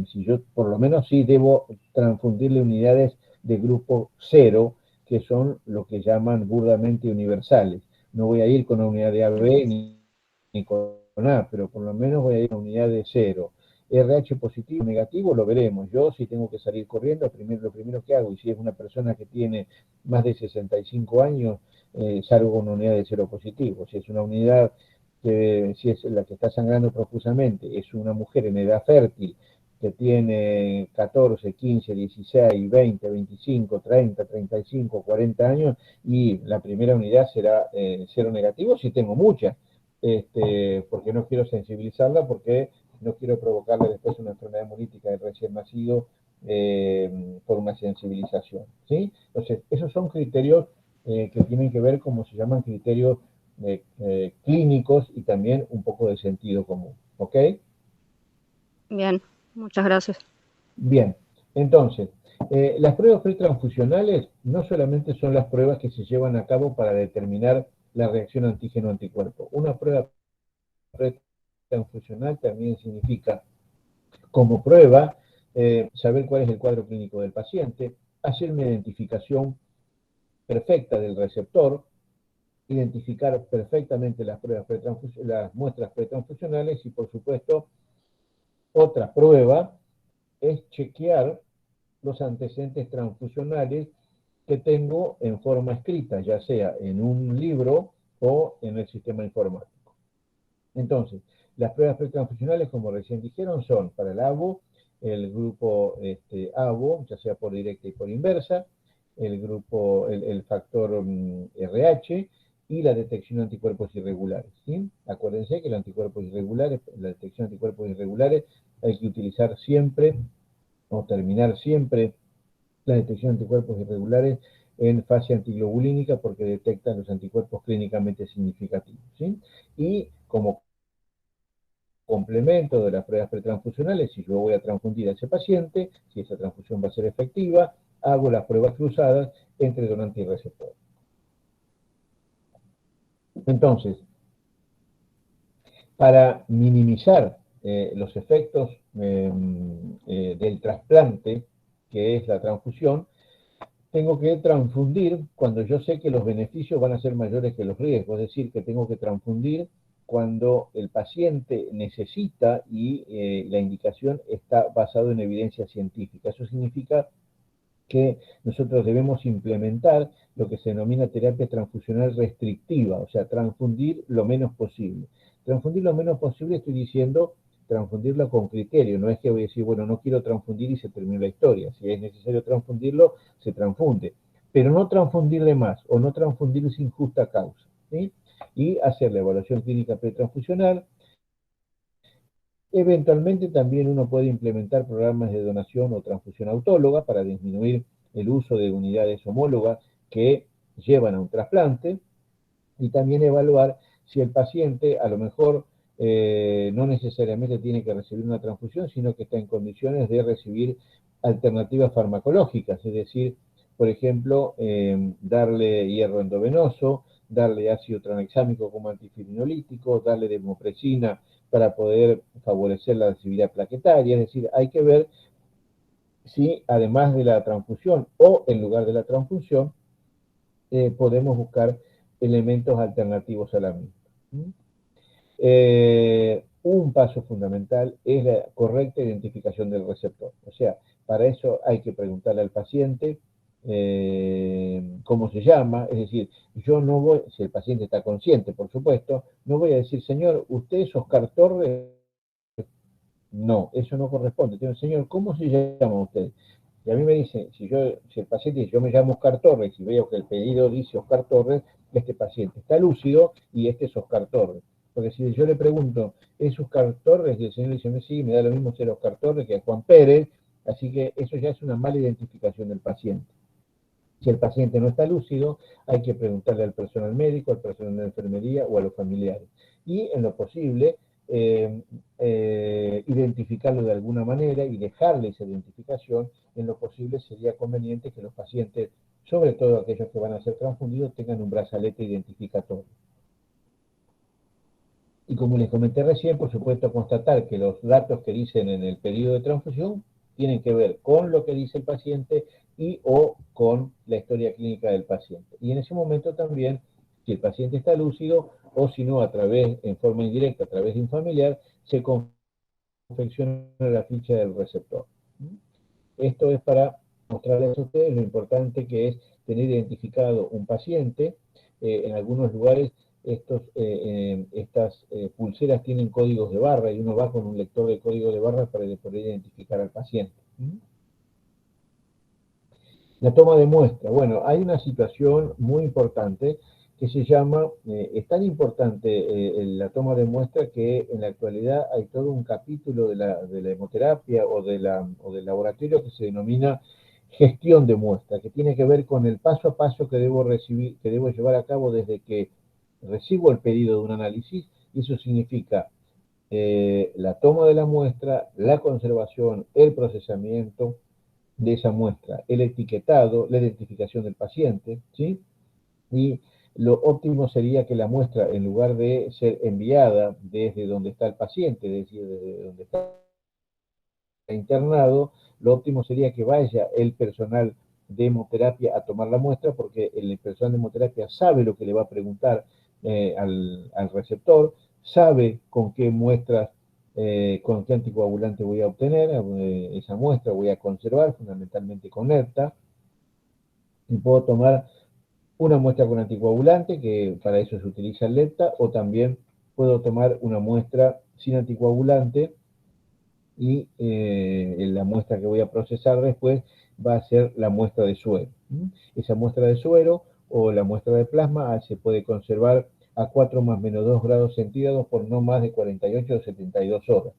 Si yo por lo menos sí debo transfundirle unidades de grupo 0, que son lo que llaman burdamente universales. No voy a ir con una unidad de AB ni con A, pero por lo menos voy a ir con una unidad de 0. RH positivo o negativo lo veremos. Yo si tengo que salir corriendo, lo primero que hago, y si es una persona que tiene más de 65 años, salgo con una unidad de 0 positivo. Si es una unidad si es la que está sangrando profusamente, es una mujer en edad fértil que tiene 14, 15, 16, 20, 25, 30, 35, 40 años, y la primera unidad será cero negativo si tengo muchas, porque no quiero sensibilizarla, porque no quiero provocarle después una enfermedad hemolítica del recién nacido por una sensibilización, ¿sí? Entonces, esos son criterios que tienen que ver, como se llaman, criterios clínicos y también un poco de sentido común, ¿ok? Bien, muchas gracias. Bien, entonces, las pruebas pretransfusionales no solamente son las pruebas que se llevan a cabo para determinar la reacción antígeno-anticuerpo. Una prueba pretransfusional también significa, como prueba, saber cuál es el cuadro clínico del paciente, hacer una identificación perfecta del receptor, identificar perfectamente las muestras pretransfusionales, y por supuesto otra prueba es chequear los antecedentes transfusionales que tengo en forma escrita, ya sea en un libro o en el sistema informático. Entonces, las pruebas pretransfusionales, como recién dijeron, son para el ABO, el grupo ABO, ya sea por directa y por inversa, el factor RH, y la detección de anticuerpos irregulares, ¿sí? Acuérdense que la detección de anticuerpos irregulares hay que utilizar siempre, o terminar siempre, la detección de anticuerpos irregulares en fase antiglobulínica, porque detectan los anticuerpos clínicamente significativos, ¿sí? Y como complemento de las pruebas pretransfusionales, si yo voy a transfundir a ese paciente, si esa transfusión va a ser efectiva, hago las pruebas cruzadas entre donante y receptor. Entonces, para minimizar los efectos del trasplante, que es la transfusión, tengo que transfundir cuando yo sé que los beneficios van a ser mayores que los riesgos, es decir, que tengo que transfundir cuando el paciente necesita y la indicación está basada en evidencia científica. Eso significa que nosotros debemos implementar lo que se denomina terapia transfusional restrictiva, o sea, transfundir lo menos posible. Transfundir lo menos posible, estoy diciendo, transfundirlo con criterio, no es que voy a decir, bueno, no quiero transfundir y se termina la historia. Si es necesario transfundirlo, se transfunde. pero no transfundirle más o no transfundir sin justa causa, ¿sí? Y hacer la evaluación clínica pretransfusional. Eventualmente también uno puede implementar programas de donación o transfusión autóloga para disminuir el uso de unidades homólogas que llevan a un trasplante, y también evaluar si el paciente a lo mejor no necesariamente tiene que recibir una transfusión, sino que está en condiciones de recibir alternativas farmacológicas, es decir, por ejemplo, darle hierro endovenoso, darle ácido tranexámico como antifibrinolytíco, darle desmopresina para poder favorecer la densidad plaquetaria, es decir, hay que ver si además de la transfusión o en lugar de la transfusión, podemos buscar elementos alternativos a la misma. Un paso fundamental es la correcta identificación del receptor. O sea, para eso hay que preguntarle al paciente cómo se llama, es decir, yo no voy, si el paciente está consciente, por supuesto, no voy a decir, señor, ¿usted es Oscar Torres? No, eso no corresponde. Tengo, señor, ¿cómo se llama usted? Y a mí me dice, si el paciente dice, yo me llamo Oscar Torres, y veo que el pedido dice Oscar Torres, este paciente está lúcido y este es Oscar Torres. Porque si yo le pregunto, ¿es Oscar Torres? Y el señor dice, sí, me da lo mismo ser Oscar Torres que Juan Pérez, así que eso ya es una mala identificación del paciente. Si el paciente no está lúcido, hay que preguntarle al personal médico, al personal de enfermería o a los familiares. Y en lo posible, identificarlo de alguna manera y dejarle esa identificación, en lo posible sería conveniente que los pacientes, sobre todo aquellos que van a ser transfundidos, tengan un brazalete identificatorio. Y como les comenté recién, por supuesto, constatar que los datos que dicen en el pedido de transfusión tienen que ver con lo que dice el paciente y o con la historia clínica del paciente. Y en ese momento también, si el paciente está lúcido, o si no, en forma indirecta, a través de un familiar, se confecciona la ficha del receptor. Esto es para mostrarles a ustedes lo importante que es tener identificado un paciente. En algunos lugares estas pulseras tienen códigos de barra y uno va con un lector de código de barra para poder identificar al paciente. La toma de muestra. Bueno, hay una situación muy importante que se llama, es tan importante la toma de muestra que en la actualidad hay todo un capítulo de la hemoterapia o del laboratorio que se denomina gestión de muestra, que tiene que ver con el paso a paso que debo llevar a cabo desde que recibo el pedido de un análisis, y eso significa la toma de la muestra, la conservación, el procesamiento de esa muestra, el etiquetado, la identificación del paciente, ¿sí? Y lo óptimo sería que la muestra, en lugar de ser enviada desde donde está el paciente, es decir, desde donde está internado, lo óptimo sería que vaya el personal de hemoterapia a tomar la muestra, porque el personal de hemoterapia sabe lo que le va a preguntar al receptor, sabe con qué muestras, con qué anticoagulante voy a obtener esa muestra, voy a conservar fundamentalmente con ERTA, y puedo tomar una muestra con anticoagulante, que para eso se utiliza el ERTA, o también puedo tomar una muestra sin anticoagulante, y la muestra que voy a procesar después va a ser la muestra de suero. Esa muestra de suero o la muestra de plasma se puede conservar a 4 más menos 2 grados centígrados por no más de 48 o 72 horas.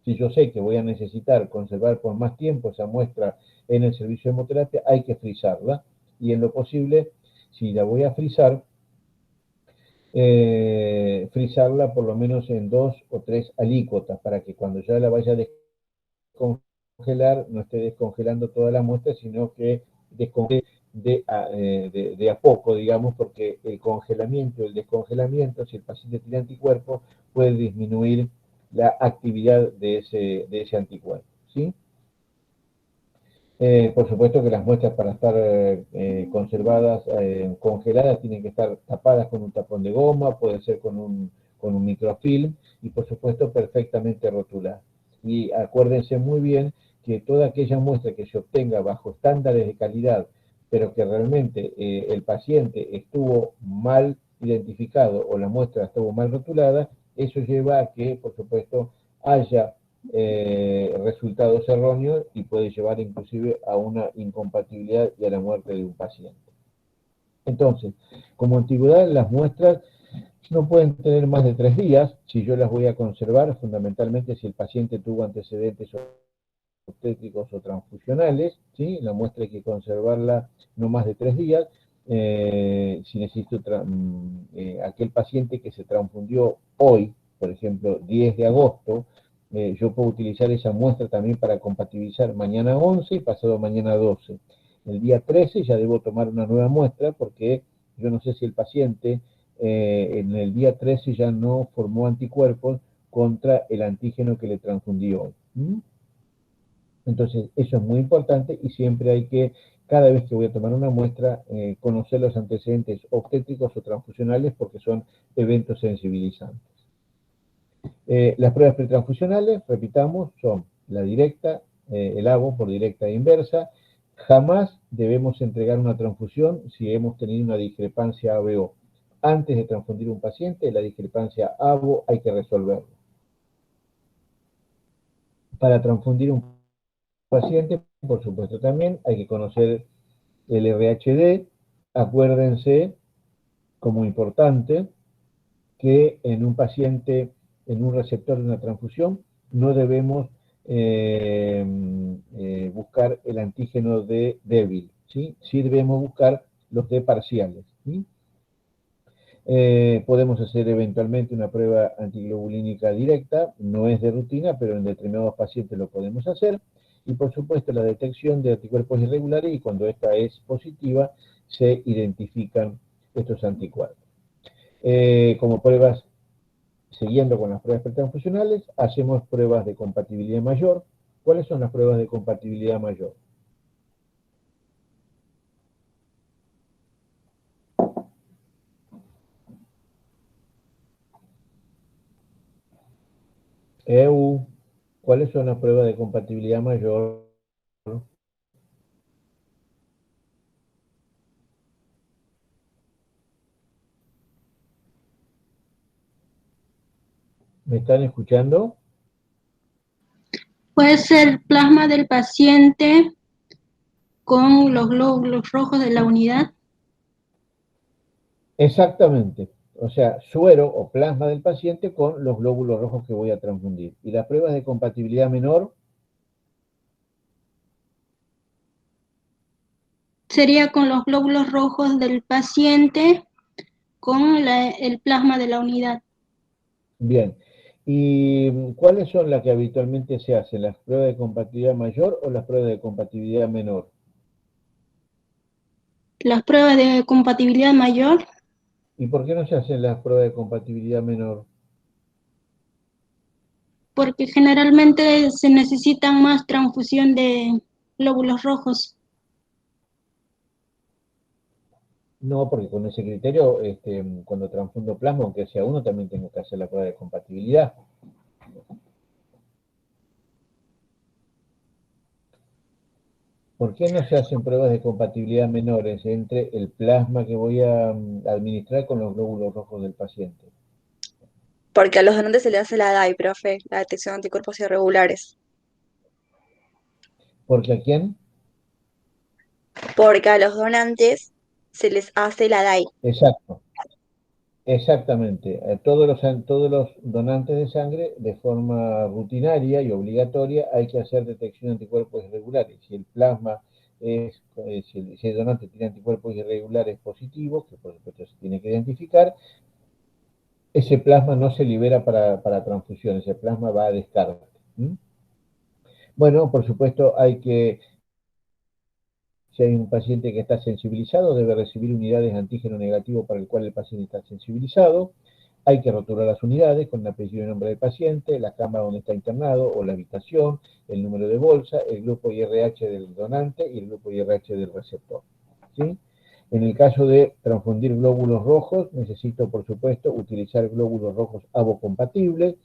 Si yo sé que voy a necesitar conservar por más tiempo esa muestra en el servicio de hemoterapia, hay que frizarla, y en lo posible, si la voy a frizar, frizarla por lo menos en 2 o 3 alícuotas, para que cuando ya la vaya a descongelar, no esté descongelando toda la muestra, sino que descongele de a poco, digamos, porque el congelamiento, el descongelamiento, si el paciente tiene anticuerpos, puede disminuir la actividad de ese anticuerpo, ¿sí? Por supuesto que las muestras, para estar conservadas, congeladas, tienen que estar tapadas con un tapón de goma, puede ser con un microfilm, y por supuesto perfectamente rotuladas. Y acuérdense muy bien que toda aquella muestra que se obtenga bajo estándares de calidad, pero que realmente el paciente estuvo mal identificado o la muestra estuvo mal rotulada, eso lleva a que, por supuesto, haya resultados erróneos y puede llevar inclusive a una incompatibilidad y a la muerte de un paciente. Entonces, como antigüedad, las muestras no pueden tener más de 3 días. Si yo las voy a conservar, fundamentalmente si el paciente tuvo antecedentes obstétricos o transfusionales, ¿sí? La muestra hay que conservarla no más de 3 días. Si necesito aquel paciente que se transfundió hoy, por ejemplo, 10 de agosto, yo puedo utilizar esa muestra también para compatibilizar mañana 11 y pasado mañana 12. El día 13 ya debo tomar una nueva muestra porque yo no sé si el paciente en el día 13 ya no formó anticuerpos contra el antígeno que le transfundí hoy. Entonces, eso es muy importante y siempre hay que, cada vez que voy a tomar una muestra, conocer los antecedentes obstétricos o transfusionales porque son eventos sensibilizantes. Las pruebas pretransfusionales, repitamos, son la directa, el ABO por directa e inversa. Jamás debemos entregar una transfusión si hemos tenido una discrepancia ABO. Antes de transfundir un paciente, la discrepancia ABO hay que resolverla. Para transfundir un paciente, por supuesto también hay que conocer el RHD. Acuérdense, como importante, que en un paciente, en un receptor de una transfusión, no debemos buscar el antígeno D débil, ¿sí? Sí debemos buscar los D parciales, ¿sí? Podemos hacer eventualmente una prueba antiglobulínica directa, no es de rutina, pero en determinados pacientes lo podemos hacer. Y por supuesto la detección de anticuerpos irregulares, y cuando esta es positiva, se identifican estos anticuerpos. Como pruebas, siguiendo con las pruebas pretransfusionales, hacemos pruebas de compatibilidad mayor. ¿Cuáles son las pruebas de compatibilidad mayor? ¿Cuáles son las pruebas de compatibilidad mayor? ¿Me están escuchando? Puede ser plasma del paciente con los glóbulos rojos de la unidad. Exactamente. O sea, suero o plasma del paciente con los glóbulos rojos que voy a transfundir. Y las pruebas de compatibilidad menor, Sería con los glóbulos rojos del paciente con el plasma de la unidad. bien. ¿Y cuáles son las que habitualmente se hacen? ¿Las pruebas de compatibilidad mayor o las pruebas de compatibilidad menor? Las pruebas de compatibilidad mayor, ¿Y por qué no se hacen las pruebas de compatibilidad menor? porque generalmente se necesitan más transfusión de glóbulos rojos. No, porque con ese criterio, cuando transfundo plasma, aunque sea uno, también tengo que hacer la prueba de compatibilidad. ¿Por qué no se hacen pruebas de compatibilidad menores entre el plasma que voy a administrar con los glóbulos rojos del paciente? Porque a los donantes se le hace la DAI, profe, la detección de anticuerpos irregulares. ¿Porque a quién? Porque a los donantes se les hace la DAI. Exacto, exactamente. Todos los donantes de sangre, de forma rutinaria y obligatoria, hay que hacer detección de anticuerpos irregulares. Si el plasma si el donante tiene anticuerpos irregulares positivos, que por supuesto se tiene que identificar, ese plasma no se libera para transfusión, ese plasma va a descarga. Bueno, por supuesto si hay un paciente que está sensibilizado, debe recibir unidades de antígeno negativo para el cual el paciente está sensibilizado. Hay que rotular las unidades con el apellido y nombre del paciente, la cama donde está internado o la habitación, el número de bolsa, el grupo IRH del donante y el grupo IRH del receptor. ¿Sí? En el caso de transfundir glóbulos rojos, necesito, por supuesto, utilizar glóbulos rojos ABO-compatibles.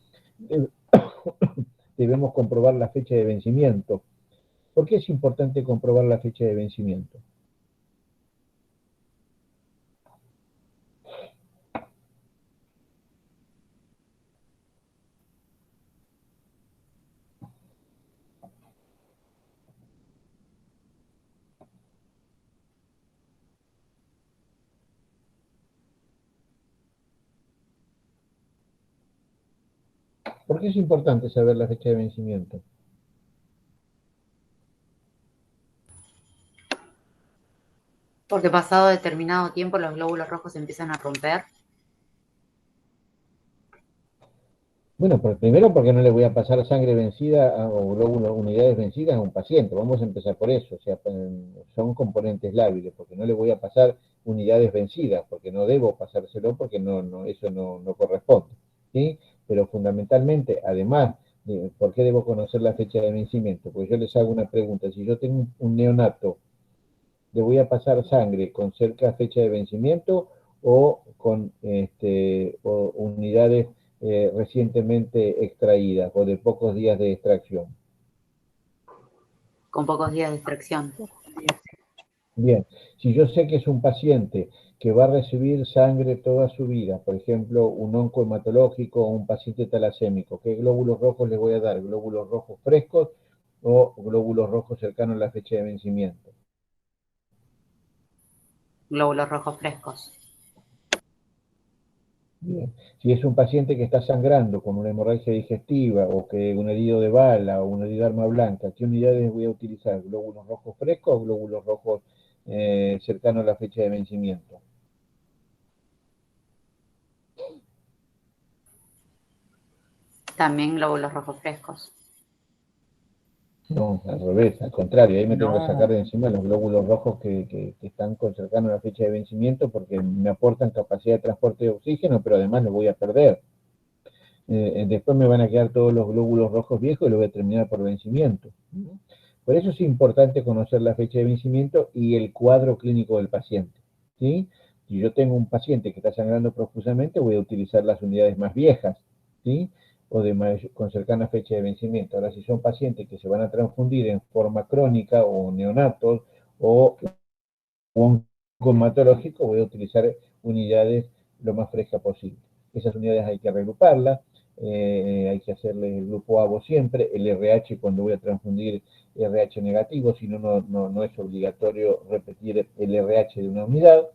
Debemos comprobar la fecha de vencimiento. ¿Por qué es importante comprobar la fecha de vencimiento? ¿Por qué es importante saber la fecha de vencimiento? Porque pasado determinado tiempo los glóbulos rojos se empiezan a romper. Bueno, primero porque no le voy a pasar sangre vencida o glóbulos, unidades vencidas a un paciente. Vamos a empezar por eso. O sea, son componentes lábiles, porque no le voy a pasar unidades vencidas, porque no debo pasárselo, porque eso no corresponde. ¿Sí? Pero fundamentalmente, además, ¿por qué debo conocer la fecha de vencimiento? Porque yo les hago una pregunta. Si yo tengo un neonato, ¿le voy a pasar sangre con cerca de fecha de vencimiento o con o unidades recientemente extraídas o de pocos días de extracción? Con pocos días de extracción. Bien, si yo sé que es un paciente que va a recibir sangre toda su vida, por ejemplo, un oncohematológico o un paciente talasémico, ¿qué glóbulos rojos le voy a dar? ¿Glóbulos rojos frescos o glóbulos rojos cercanos a la fecha de vencimiento? Glóbulos rojos frescos. Bien. Si es un paciente que está sangrando con una hemorragia digestiva o que un herido de bala o una herida de arma blanca, ¿qué unidades voy a utilizar? ¿Glóbulos rojos frescos o glóbulos rojos cercanos a la fecha de vencimiento? También glóbulos rojos frescos. No, al revés, al contrario, ahí me tengo que No. sacar de encima los glóbulos rojos que están cercanos a la fecha de vencimiento porque me aportan capacidad de transporte de oxígeno, pero además lo voy a perder. Después me van a quedar todos los glóbulos rojos viejos y lo voy a terminar por vencimiento. Por eso es importante conocer la fecha de vencimiento y el cuadro clínico del paciente. ¿Sí? Si yo tengo un paciente que está sangrando profusamente, voy a utilizar las unidades más viejas, ¿sí? O con cercana fecha de vencimiento. Ahora, si son pacientes que se van a transfundir en forma crónica o neonatos o oncohematológico, voy a utilizar unidades lo más fresca posible. Esas unidades hay que regruparlas, hay que hacerle el grupo ABO siempre, el RH cuando voy a transfundir RH negativo, si no, no es obligatorio repetir el RH de una unidad.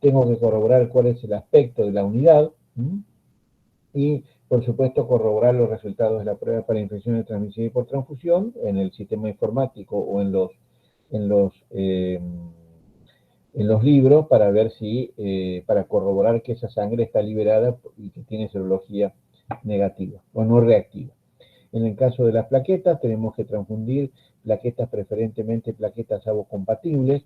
Tengo que corroborar cuál es el aspecto de la unidad y, por supuesto, corroborar los resultados de la prueba para infecciones transmisibles por transfusión en el sistema informático o en los libros para ver si, para corroborar que esa sangre está liberada y que tiene serología negativa o no reactiva. En el caso de las plaquetas, tenemos que transfundir plaquetas, preferentemente plaquetas ABO compatibles,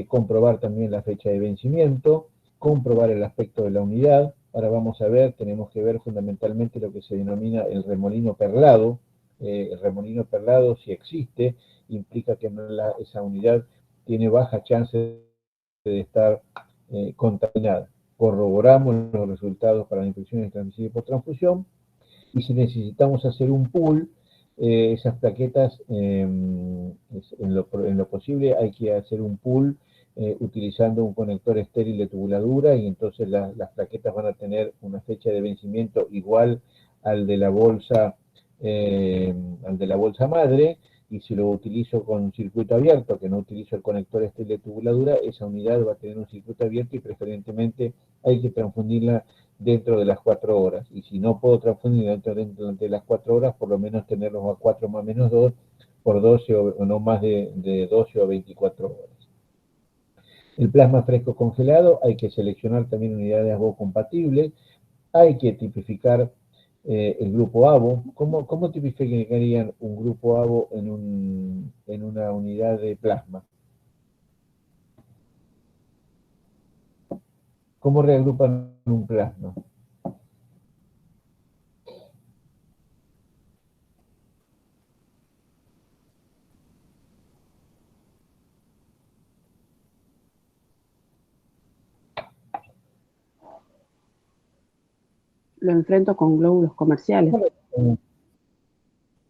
comprobar también la fecha de vencimiento, comprobar el aspecto de la unidad. Ahora vamos a ver, tenemos que ver fundamentalmente lo que se denomina el remolino perlado. El remolino perlado, si existe, implica que esa unidad tiene baja chance de estar contaminada. Corroboramos los resultados para las infecciones transmisibles por transfusión y si necesitamos hacer un pool, esas plaquetas, en lo posible hay que hacer un pool utilizando un conector estéril de tubuladura y entonces las plaquetas van a tener una fecha de vencimiento igual al de la bolsa madre, y si lo utilizo con circuito abierto, que no utilizo el conector estéril de tubuladura, esa unidad va a tener un circuito abierto y preferentemente hay que transfundirla dentro de las 4 horas. Y si no puedo transfundir dentro de las 4 horas, por lo menos tenerlos a 4 más menos 2 por 12 o no más de 12 o 24 horas. El plasma fresco congelado, hay que seleccionar también unidades ABO compatibles, hay que tipificar el grupo ABO. ¿Cómo tipificarían un grupo ABO en una unidad de plasma? ¿Cómo reagrupan un plasma? Lo enfrento con glóbulos comerciales.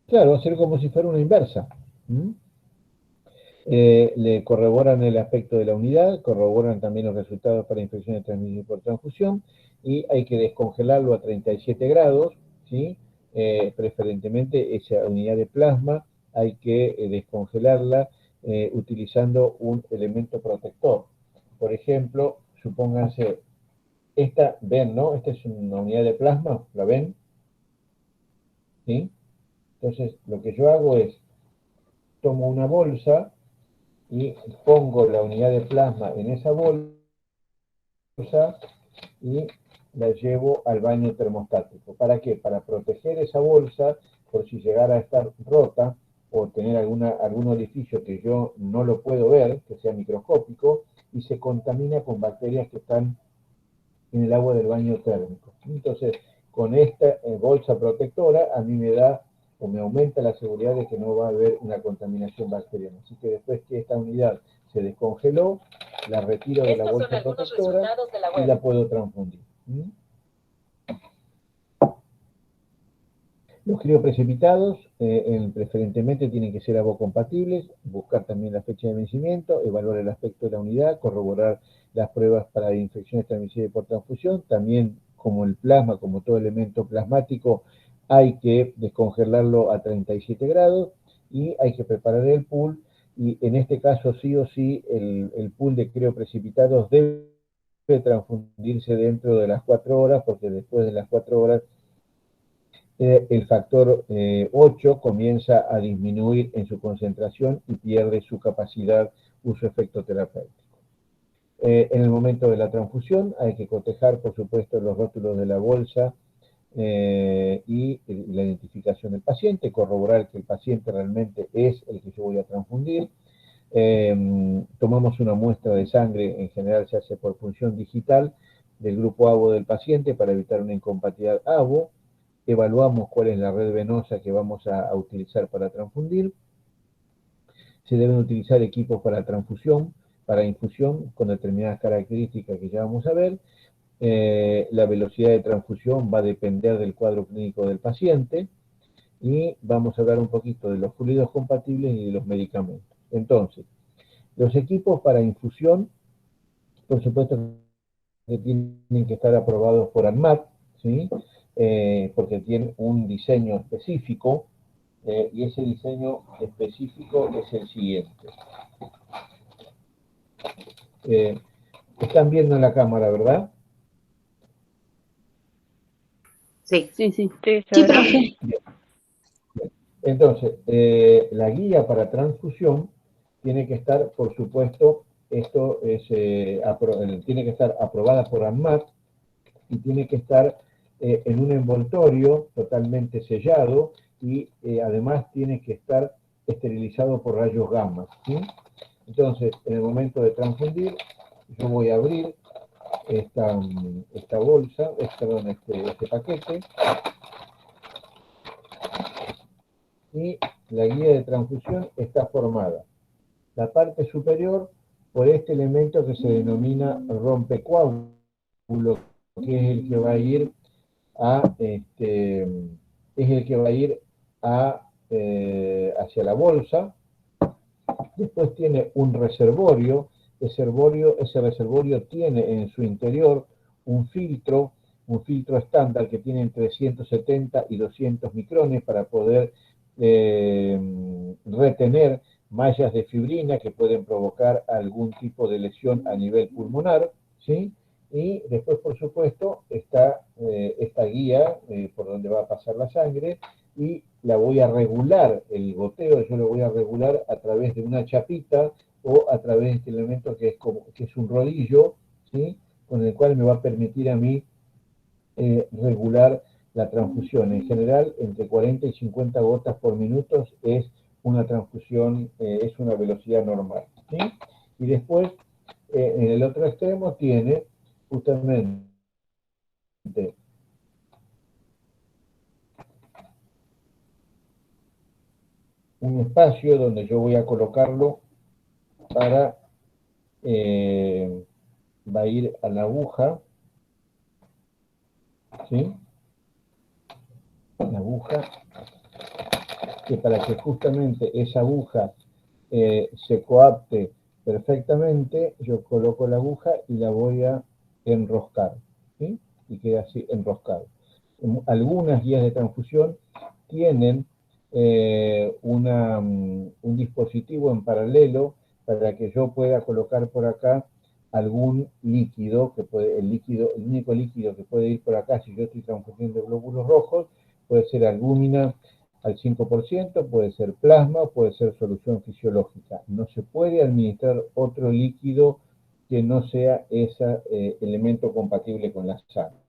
Claro, hacer como si fuera una inversa. Le corroboran el aspecto de la unidad, corroboran también los resultados para infecciones transmisibles por transfusión, y hay que descongelarlo a 37 grados, ¿sí? Preferentemente esa unidad de plasma hay que descongelarla utilizando un elemento protector. Por ejemplo, supónganse, esta, ven, ¿no? Esta es una unidad de plasma, ¿la ven? ¿sí? Entonces, lo que yo hago es, tomo una bolsa y pongo la unidad de plasma en esa bolsa y la llevo al baño termostático. ¿Para qué? Para proteger esa bolsa por si llegara a estar rota o tener algún orificio que yo no lo puedo ver, que sea microscópico, y se contamina con bacterias que están en el agua del baño térmico. Entonces, con esta bolsa protectora, a mí me da o me aumenta la seguridad de que no va a haber una contaminación bacteriana. Así que después que esta unidad se descongeló, la retiro de la bolsa protectora y la puedo transfundir. Los crioprecipitados preferentemente tienen que ser avocompatibles, buscar también la fecha de vencimiento, evaluar el aspecto de la unidad, corroborar las pruebas para infecciones transmisibles por transfusión. También, como el plasma, como todo elemento plasmático, hay que descongelarlo a 37 grados y hay que preparar el pool. Y en este caso, sí o sí, el pool de crioprecipitados debe transfundirse dentro de las 4 horas, porque después de las 4 horas el factor 8 comienza a disminuir en su concentración y pierde su capacidad o su efecto terapéutico. En el momento de la transfusión hay que cotejar, por supuesto, los rótulos de la bolsa y la identificación del paciente, corroborar que el paciente realmente es el que yo voy a transfundir. Tomamos una muestra de sangre, en general se hace por punción digital, del grupo ABO del paciente para evitar una incompatibilidad ABO. Evaluamos cuál es la red venosa que vamos a utilizar para transfundir. Se deben utilizar equipos para transfusión, para infusión, con determinadas características que ya vamos a ver. La velocidad de transfusión va a depender del cuadro clínico del paciente. Y vamos a hablar un poquito de los fluidos compatibles y de los medicamentos. Entonces, los equipos para infusión, por supuesto que tienen que estar aprobados por ANMAT, ¿sí? Porque tienen un diseño específico, y ese diseño específico es el siguiente. Están viendo en la cámara, ¿verdad? Sí. Sí, sí. Sí, profe. Bien. Entonces, la guía para transfusión tiene que estar, por supuesto, esto es, tiene que estar aprobada por ANMAT y tiene que estar en un envoltorio totalmente sellado y además tiene que estar esterilizado por rayos gamma, ¿sí? Entonces, en el momento de transfundir, yo voy a abrir esta bolsa, este paquete, y la guía de transfusión está formada. La parte superior por este elemento que se denomina rompecoágulo, que es el que va a ir hacia la bolsa. Después tiene un reservorio. Ese reservorio tiene en su interior un filtro estándar que tiene entre 170 y 200 micrones para poder retener mallas de fibrina que pueden provocar algún tipo de lesión a nivel pulmonar, ¿sí? Y después, por supuesto, está esta guía por donde va a pasar la sangre, y la voy a regular, el goteo yo lo voy a regular a través de una chapita o a través de este elemento que es un rodillo, ¿sí? Con el cual me va a permitir a mí regular la transfusión. En general, entre 40 y 50 gotas por minuto es una transfusión, es una velocidad normal, ¿sí? Y después, en el otro extremo tiene justamente un espacio donde yo voy a colocarlo para, va a ir a la aguja, ¿sí? La aguja, que para que justamente esa aguja se coapte perfectamente, yo coloco la aguja y la voy a enroscar, ¿sí? Y queda así enroscado. Algunas guías de transfusión tienen un dispositivo en paralelo para que yo pueda colocar por acá algún líquido, el único líquido que puede ir por acá si yo estoy transfundiendo glóbulos rojos, Puede ser albúmina al 5%, puede ser plasma, puede ser solución fisiológica. No se puede administrar otro líquido que no sea ese elemento compatible con la sangre.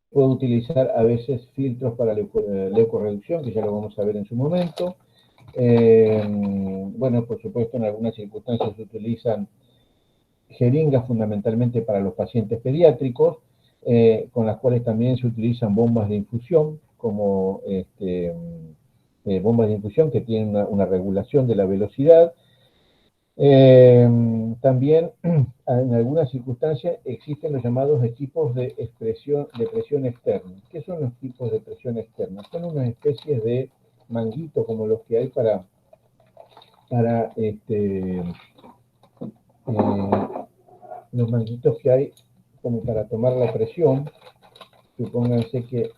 Puedo utilizar a veces filtros para leucorreducción, que ya lo vamos a ver en su momento. Bueno, por supuesto, en algunas circunstancias se utilizan jeringas fundamentalmente para los pacientes pediátricos, con las cuales también se utilizan bombas de infusión, como bombas de infusión que tienen una regulación de la velocidad. También en algunas circunstancias existen los llamados equipos de presión externa. ¿Qué son los equipos de presión externa? Son unas especies de manguitos como los que hay para los manguitos que hay como para tomar la presión. Supónganse que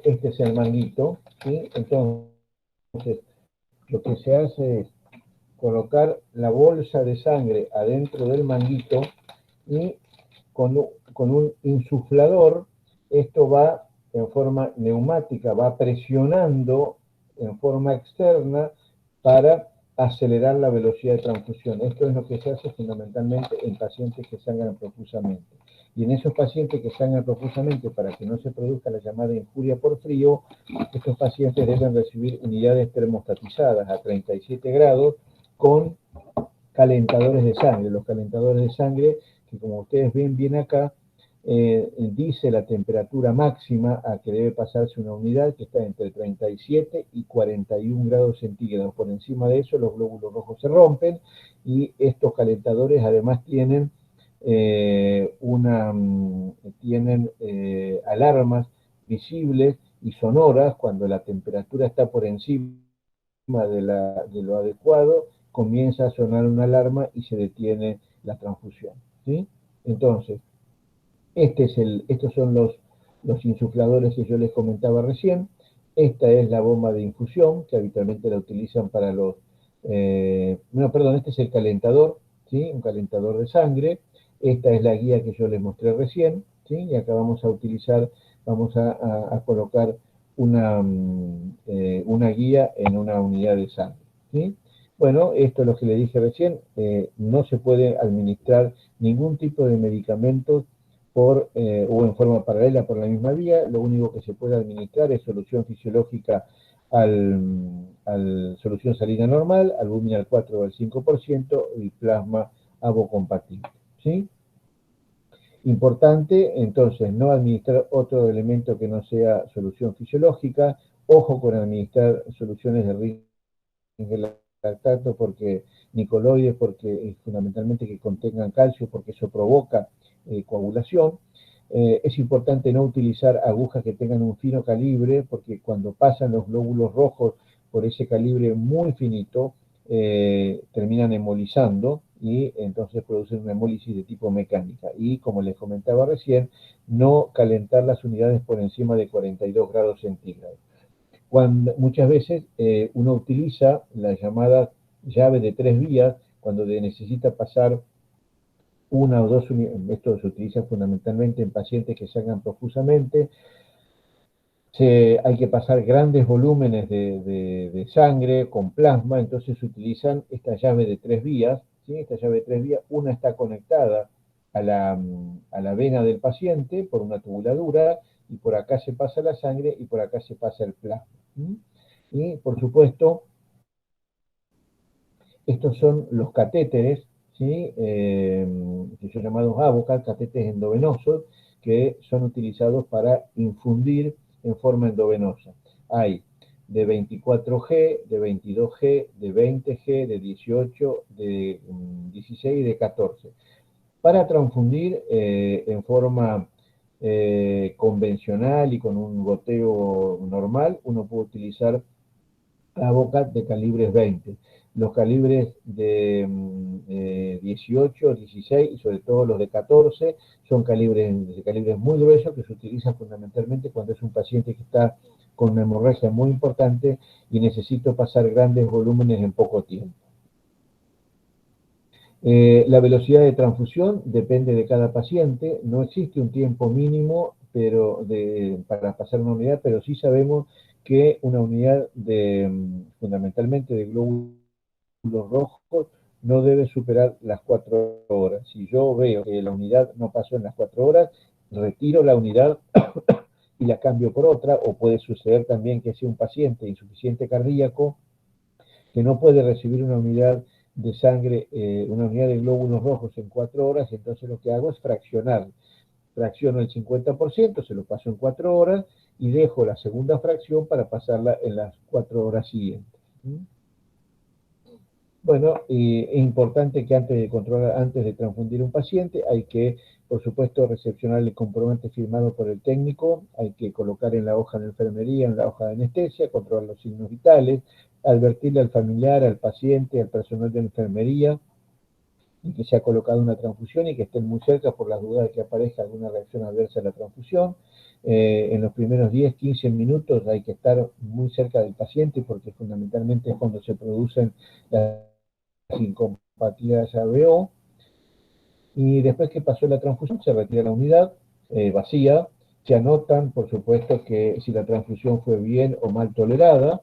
este es el manguito, ¿sí? Entonces, lo que se hace es colocar la bolsa de sangre adentro del manguito y con un insuflador, esto va en forma neumática, va presionando en forma externa para acelerar la velocidad de transfusión. Esto es lo que se hace fundamentalmente en pacientes que sangran profusamente. Y en esos pacientes que sangran profusamente, para que no se produzca la llamada infuria por frío, estos pacientes deben recibir unidades termostatizadas a 37 grados con calentadores de sangre. Los calentadores de sangre, que como ustedes ven bien acá, dice la temperatura máxima a que debe pasarse una unidad, que está entre 37 y 41 grados centígrados. Por encima de eso los glóbulos rojos se rompen, y estos calentadores además tienen alarmas visibles y sonoras. Cuando la temperatura está por encima de lo adecuado, comienza a sonar una alarma y se detiene la transfusión, ¿sí? Entonces, estos son los insufladores que yo les comentaba recién. Esta es la bomba de infusión, que habitualmente la utilizan para los... este es el calentador, ¿sí? Un calentador de sangre. Esta es la guía que yo les mostré recién, ¿sí? Y acá vamos a utilizar, vamos a colocar una guía en una unidad de sangre, ¿sí? Bueno, esto es lo que le dije recién. No se puede administrar ningún tipo de medicamento o en forma paralela por la misma vía. Lo único que se puede administrar es solución fisiológica solución salina normal, albúmina al 4 o al 5% y plasma avocompatible, ¿sí? Importante, entonces, no administrar otro elemento que no sea solución fisiológica. Ojo con administrar soluciones de lactato, porque nicoloides, porque fundamentalmente que contengan calcio, porque eso provoca coagulación. Es importante no utilizar agujas que tengan un fino calibre, porque cuando pasan los glóbulos rojos por ese calibre muy finito, terminan hemolizando y entonces producen una hemólisis de tipo mecánica. Y como les comentaba recién, no calentar las unidades por encima de 42 grados centígrados. Muchas veces uno utiliza la llamada llave de 3 vías cuando necesita pasar una o dos unidades. Esto se utiliza fundamentalmente en pacientes que sangran profusamente. Hay que pasar grandes volúmenes de sangre con plasma, entonces se utilizan esta llave de 3 vías, ¿sí? Esta llave de 3 vías, una está conectada a la vena del paciente por una tubuladura, y por acá se pasa la sangre y por acá se pasa el plasma. Y por supuesto, estos son los catéteres, ¿sí? Que son llamados AVOCAT, catéteres endovenosos, que son utilizados para infundir en forma endovenosa. Hay de 24G, de 22G, de 20G, de 18, de 16 y de 14. Para transfundir en forma convencional y con un goteo normal, uno puede utilizar AVOCAT de calibres 20. Los calibres de 18, 16 y sobre todo los de 14 son calibres muy gruesos que se utilizan fundamentalmente cuando es un paciente que está con una hemorragia muy importante y necesito pasar grandes volúmenes en poco tiempo. La velocidad de transfusión depende de cada paciente, no existe un tiempo mínimo para pasar una unidad, pero sí sabemos que una unidad fundamentalmente de glóbulos rojos no debe superar las 4 horas. Si yo veo que la unidad no pasó en las 4 horas, retiro la unidad y la cambio por otra, o puede suceder también que sea un paciente insuficiente cardíaco que no puede recibir una unidad de sangre, una unidad de glóbulos rojos en 4 horas, entonces lo que hago es fraccionar. Fracciono el 50%, se lo paso en 4 horas y dejo la segunda fracción para pasarla en las 4 horas siguientes. Bueno, es importante que antes de transfundir un paciente, hay que, por supuesto, recepcionar el comprobante firmado por el técnico, hay que colocar en la hoja de enfermería, en la hoja de anestesia, controlar los signos vitales, advertirle al familiar, al paciente, al personal de enfermería, y que se ha colocado una transfusión y que estén muy cerca por las dudas de que aparezca alguna reacción adversa a la transfusión. En los primeros 10, 15 minutos hay que estar muy cerca del paciente porque fundamentalmente es cuando se producen las incompatibilidades ABO. Y después que pasó la transfusión se retira la unidad vacía, se anotan, por supuesto, que si la transfusión fue bien o mal tolerada,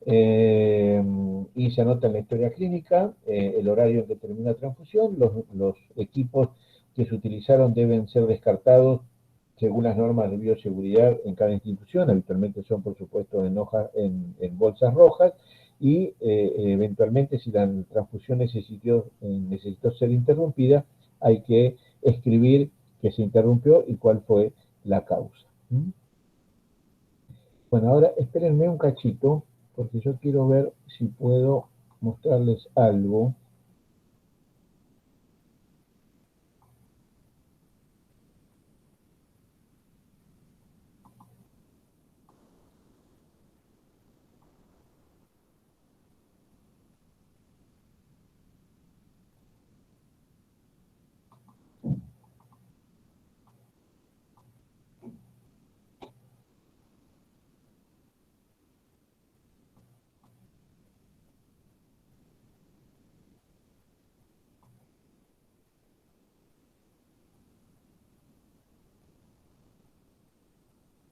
y se anota en la historia clínica el horario en que termina la transfusión. Los equipos que se utilizaron deben ser descartados según las normas de bioseguridad en cada institución, habitualmente son por supuesto en bolsas rojas, y eventualmente si la transfusión necesitó ser interrumpida, hay que escribir que se interrumpió y cuál fue la causa. Bueno, ahora espérenme un cachito, porque yo quiero ver si puedo mostrarles algo.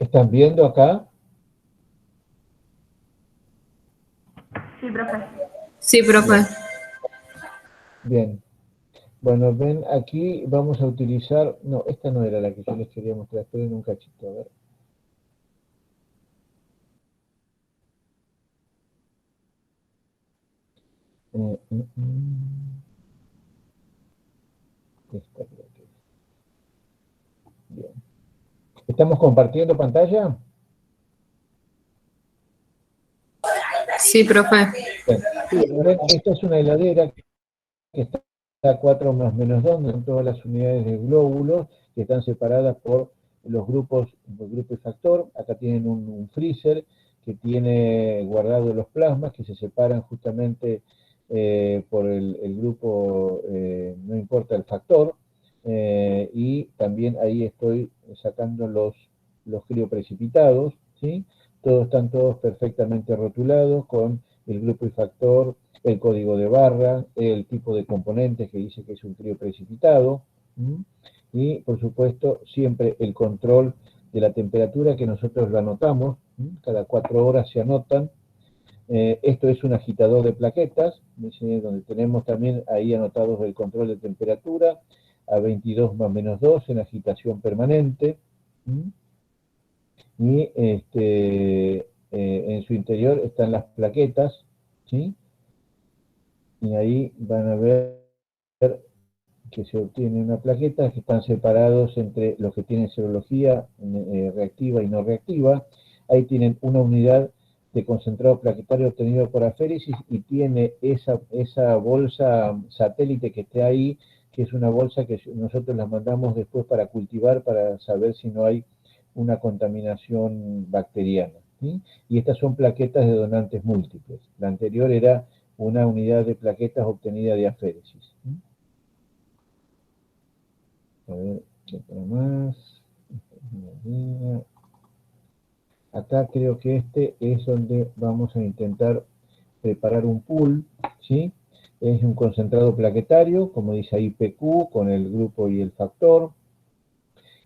¿Están viendo acá? Sí, profe. Sí, profe. Bien. Bueno, ven, aquí vamos a utilizar... No, esta no era la que yo les quería mostrar. Esperen un cachito, a ver. Esta creo que es. Bien. ¿Estamos compartiendo pantalla? Sí, profe. Bien. Esta es una heladera que está a 4 más menos 2, donde son todas las unidades de glóbulos que están separadas por los grupos, el grupo y factor. Acá tienen un freezer que tiene guardados los plasmas que se separan justamente por el grupo, no importa el factor, y también ahí estoy sacando los crioprecipitados, ¿sí? Están todos perfectamente rotulados con el grupo y factor, el código de barra, el tipo de componentes que dice que es un crioprecipitado, y por supuesto siempre el control de la temperatura que nosotros lo anotamos, cada 4 horas se anotan. Esto es un agitador de plaquetas, donde tenemos también ahí anotados el control de temperatura a 22 más menos 2 en agitación permanente. Y en su interior están las plaquetas, ¿sí? Y ahí van a ver que se obtiene una plaqueta, que están separados entre los que tienen serología reactiva y no reactiva. Ahí tienen una unidad de concentrado plaquetario obtenido por aféresis y tiene esa bolsa satélite que está ahí, que es una bolsa que nosotros la mandamos después para cultivar, para saber si no hay una contaminación bacteriana, ¿sí? Y estas son plaquetas de donantes múltiples. La anterior era una unidad de plaquetas obtenida de aféresis. A ver, otra más. Acá creo que este es donde vamos a intentar preparar un pool, ¿sí? Es un concentrado plaquetario, como dice ahí PQ, con el grupo y el factor.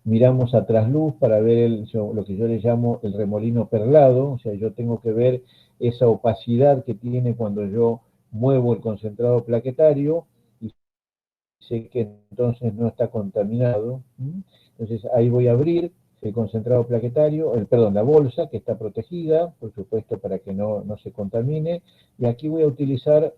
Miramos a trasluz para ver lo que yo le llamo el remolino perlado, o sea, yo tengo que ver esa opacidad que tiene cuando yo muevo el concentrado plaquetario y sé que entonces no está contaminado. Entonces ahí voy a abrir el concentrado plaquetario, perdón, la bolsa que está protegida, por supuesto para que no se contamine, y aquí voy a utilizar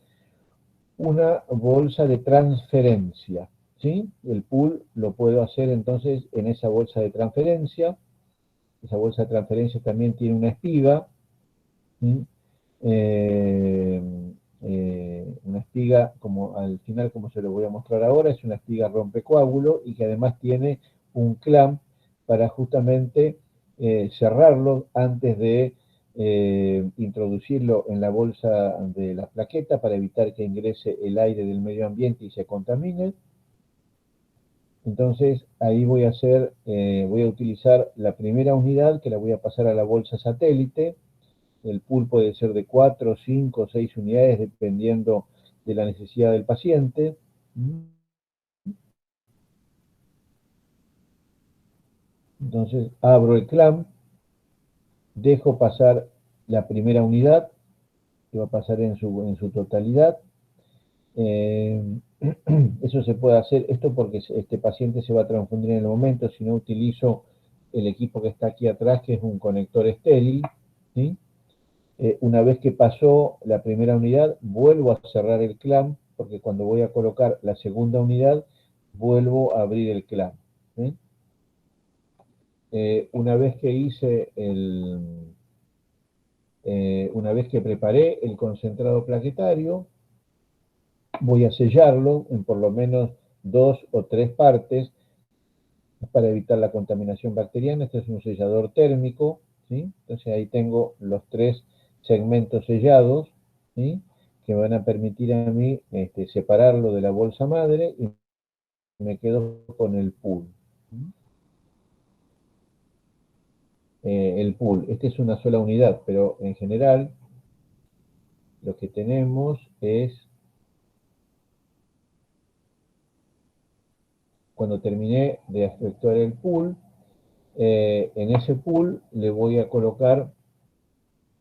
una bolsa de transferencia, ¿sí? El pool lo puedo hacer entonces en esa bolsa de transferencia. Esa bolsa de transferencia también tiene una espiga, ¿sí? Una espiga, como al final, como se lo voy a mostrar ahora, es una espiga rompecoágulo y que además tiene un clamp para justamente cerrarlo antes de introducirlo en la bolsa de la plaqueta para evitar que ingrese el aire del medio ambiente y se contamine. Entonces ahí voy a utilizar la primera unidad que la voy a pasar a la bolsa satélite. El pool puede ser de 4, 5, 6 unidades dependiendo de la necesidad del paciente. Entonces abro el clamp, dejo pasar la primera unidad, que va a pasar en su totalidad. Eso se puede hacer, esto porque este paciente se va a transfundir en el momento, si no utilizo el equipo que está aquí atrás, que es un conector estéril, ¿sí? Una vez que pasó la primera unidad, vuelvo a cerrar el clamp, porque cuando voy a colocar la segunda unidad, vuelvo a abrir el clamp, ¿sí? Una vez que una vez que preparé el concentrado plaquetario, voy a sellarlo en por lo menos 2 o 3 partes para evitar la contaminación bacteriana. Este es un sellador térmico, ¿sí? Entonces ahí tengo los 3 segmentos sellados, ¿sí? Que van a permitir a mí separarlo de la bolsa madre y me quedo con el pool. El pool, esta es una sola unidad, pero en general lo que tenemos es, cuando terminé de efectuar el pool, en ese pool le voy a colocar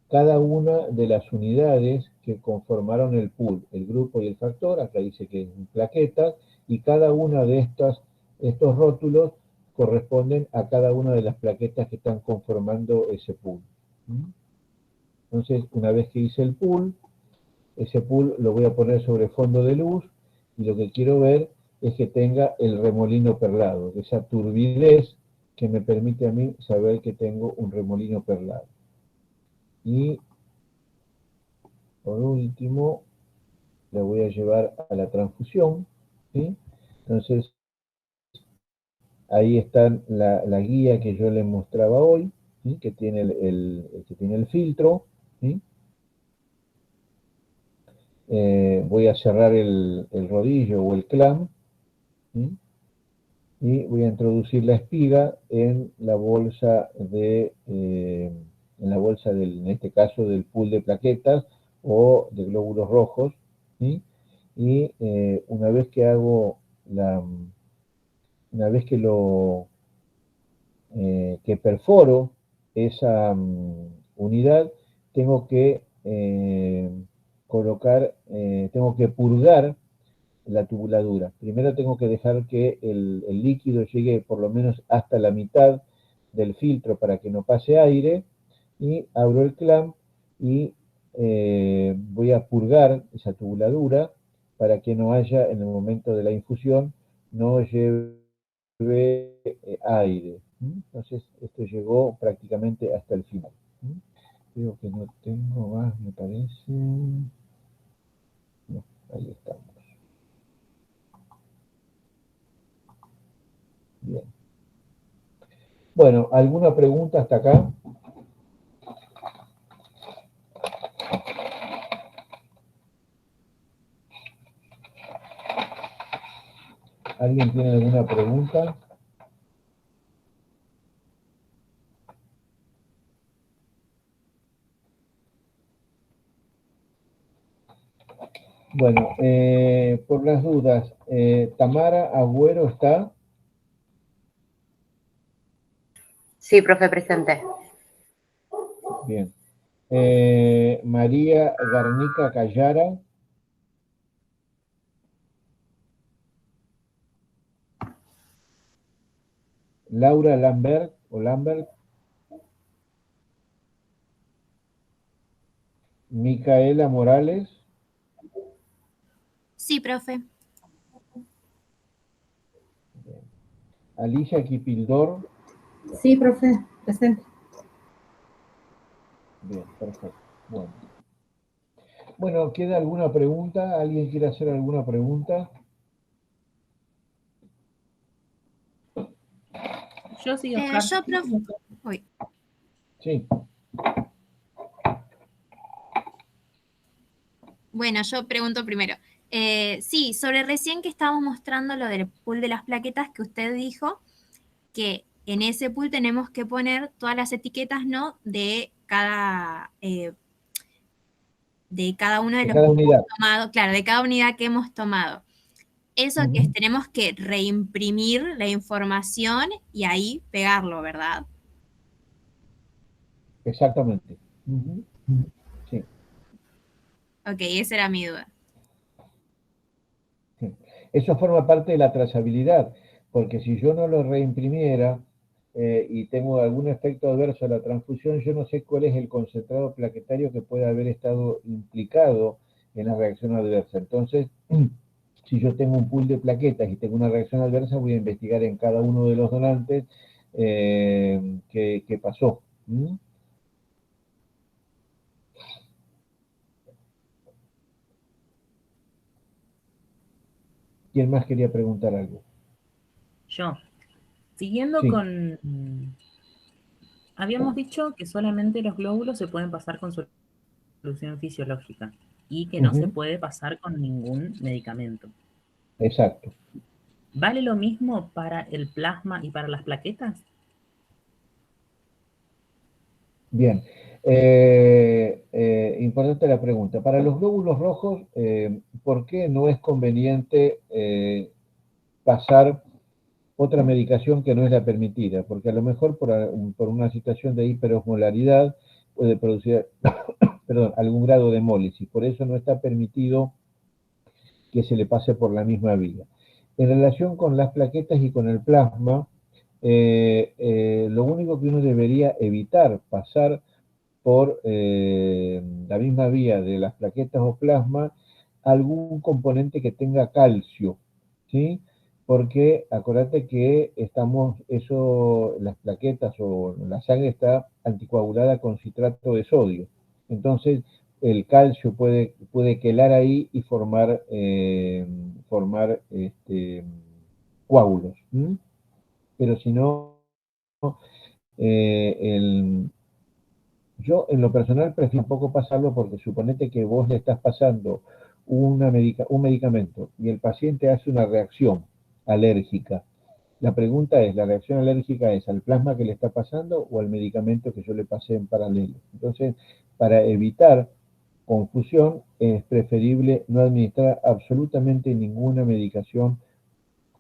cada una de las unidades que conformaron el pool, el grupo y el factor, acá dice que es plaquetas, y cada una de estos rótulos corresponden a cada una de las plaquetas que están conformando ese pool. Entonces, una vez que hice el pool, ese pool lo voy a poner sobre fondo de luz, y lo que quiero ver es que tenga el remolino perlado, esa turbidez que me permite a mí saber que tengo un remolino perlado. Y por último, la voy a llevar a la transfusión, ¿sí? Entonces, ahí está la guía que yo les mostraba hoy, ¿sí? Que tiene que tiene el filtro, ¿sí? Voy a cerrar el rodillo o el clamp, ¿sí? Y voy a introducir la espiga en la bolsa en este caso, del pool de plaquetas o de glóbulos rojos, ¿sí? Y una vez que hago una vez que perforo esa unidad, tengo que tengo que purgar la tubuladura. Primero tengo que dejar que el líquido llegue por lo menos hasta la mitad del filtro para que no pase aire, y abro el clamp y voy a purgar esa tubuladura para que no haya, en el momento de la infusión, no lleve aire. Entonces esto llegó prácticamente hasta el final. Creo que no tengo más, me parece. No, ahí estamos. Bien. Bueno, ¿alguna pregunta hasta acá? ¿Alguien tiene alguna pregunta? Bueno, por las dudas, Tamara Agüero está. Sí, profe, presente. Bien. María Garnica Callara. Laura Lambert o Lambert. Micaela Morales. Sí, profe. Alicia Kipildor. Sí, profe, presente. Bien, perfecto. Bueno, ¿queda alguna pregunta? ¿Alguien quiere hacer alguna pregunta? Yo sí, Oscar. Yo, profe. Uy. Sí. Bueno, yo pregunto primero. Sí, sobre recién que estábamos mostrando lo del pool de las plaquetas que usted dijo, que en ese pool tenemos que poner todas las etiquetas, ¿no? De cada uno de De los cada que unidad. hemos tomado, claro, de cada unidad que hemos tomado. Eso que es, tenemos que reimprimir la información y ahí pegarlo, ¿verdad? Exactamente. Ujú. Sí. Ok, esa era mi duda. Sí. Eso forma parte de la trazabilidad, porque si yo no lo reimprimiera y tengo algún efecto adverso a la transfusión, yo no sé cuál es el concentrado plaquetario que puede haber estado implicado en la reacción adversa. Entonces, si yo tengo un pool de plaquetas y tengo una reacción adversa, voy a investigar en cada uno de los donantes qué pasó. ¿Mm? ¿Quién más quería preguntar algo? Yo. Siguiendo Sí. con... Habíamos dicho que solamente los glóbulos se pueden pasar con solución fisiológica y que no se puede pasar con ningún medicamento. Exacto. ¿Vale lo mismo para el plasma y para las plaquetas? Bien. Importante la pregunta. Para los glóbulos rojos, ¿por qué no es conveniente pasar otra medicación que no es la permitida? Porque a lo mejor por una situación de hiperosmolaridad puede producir algún grado de hemólisis. Por eso no está permitido que se le pase por la misma vía. En relación con las plaquetas y con el plasma, lo único que uno debería evitar pasar por la misma vía de las plaquetas o plasma algún componente que tenga calcio, ¿sí? Porque acordate que las plaquetas o la sangre está anticoagulada con citrato de sodio. Entonces, el calcio puede quelar ahí y formar coágulos. ¿Mm? Pero si no, yo en lo personal prefiero un poco pasarlo porque suponete que vos le estás pasando un medicamento y el paciente hace una reacción alérgica. La pregunta es, ¿la reacción alérgica es al plasma que le está pasando o al medicamento que yo le pasé en paralelo? Entonces, para evitar confusión, es preferible no administrar absolutamente ninguna medicación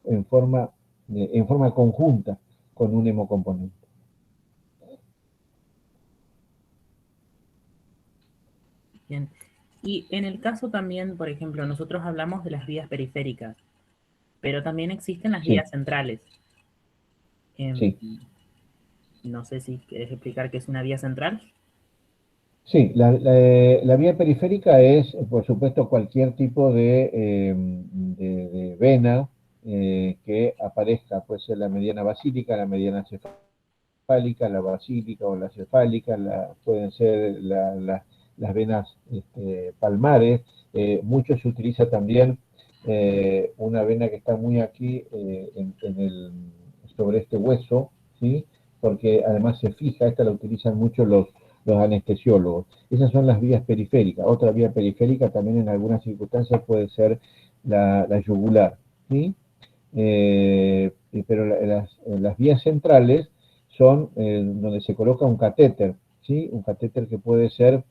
en forma conjunta con un hemocomponente. Bien. Y en el caso también, por ejemplo, nosotros hablamos de las vías periféricas, pero también existen las vías centrales. Sí. No sé si quieres explicar qué es una vía central. Sí, la vía periférica es, por supuesto, cualquier tipo de vena que aparezca, puede ser la mediana basílica, la mediana cefálica, la basílica o la cefálica, pueden ser las venas palmares. Mucho se utiliza también una vena que está muy aquí sobre este hueso, ¿sí? Porque además se fija, esta la utilizan mucho los anestesiólogos. Esas son las vías periféricas. Otra vía periférica también en algunas circunstancias puede ser la yugular, ¿sí? Pero las vías centrales son donde se coloca un catéter, ¿sí? Un catéter que puede ser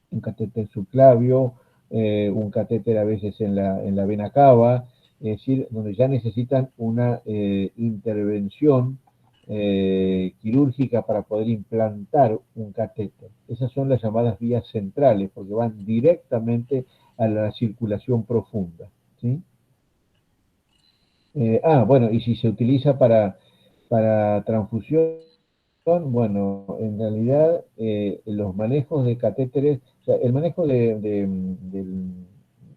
un catéter subclavio, un catéter a veces en la vena cava, es decir, donde ya necesitan una intervención quirúrgica para poder implantar un catéter. Esas son las llamadas vías centrales, porque van directamente a la circulación profunda, ¿sí? Bueno, y si se utiliza para transfusión, bueno, en realidad los manejos de catéteres, o sea, el manejo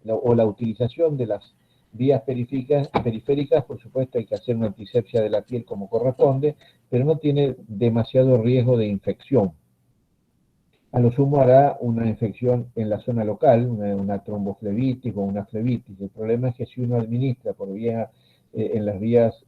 o la utilización de las vías periféricas, por supuesto hay que hacer una antisepsia de la piel como corresponde, pero no tiene demasiado riesgo de infección. A lo sumo hará una infección en la zona local, una tromboflebitis o una flebitis. El problema es que si uno administra por vía, en las vías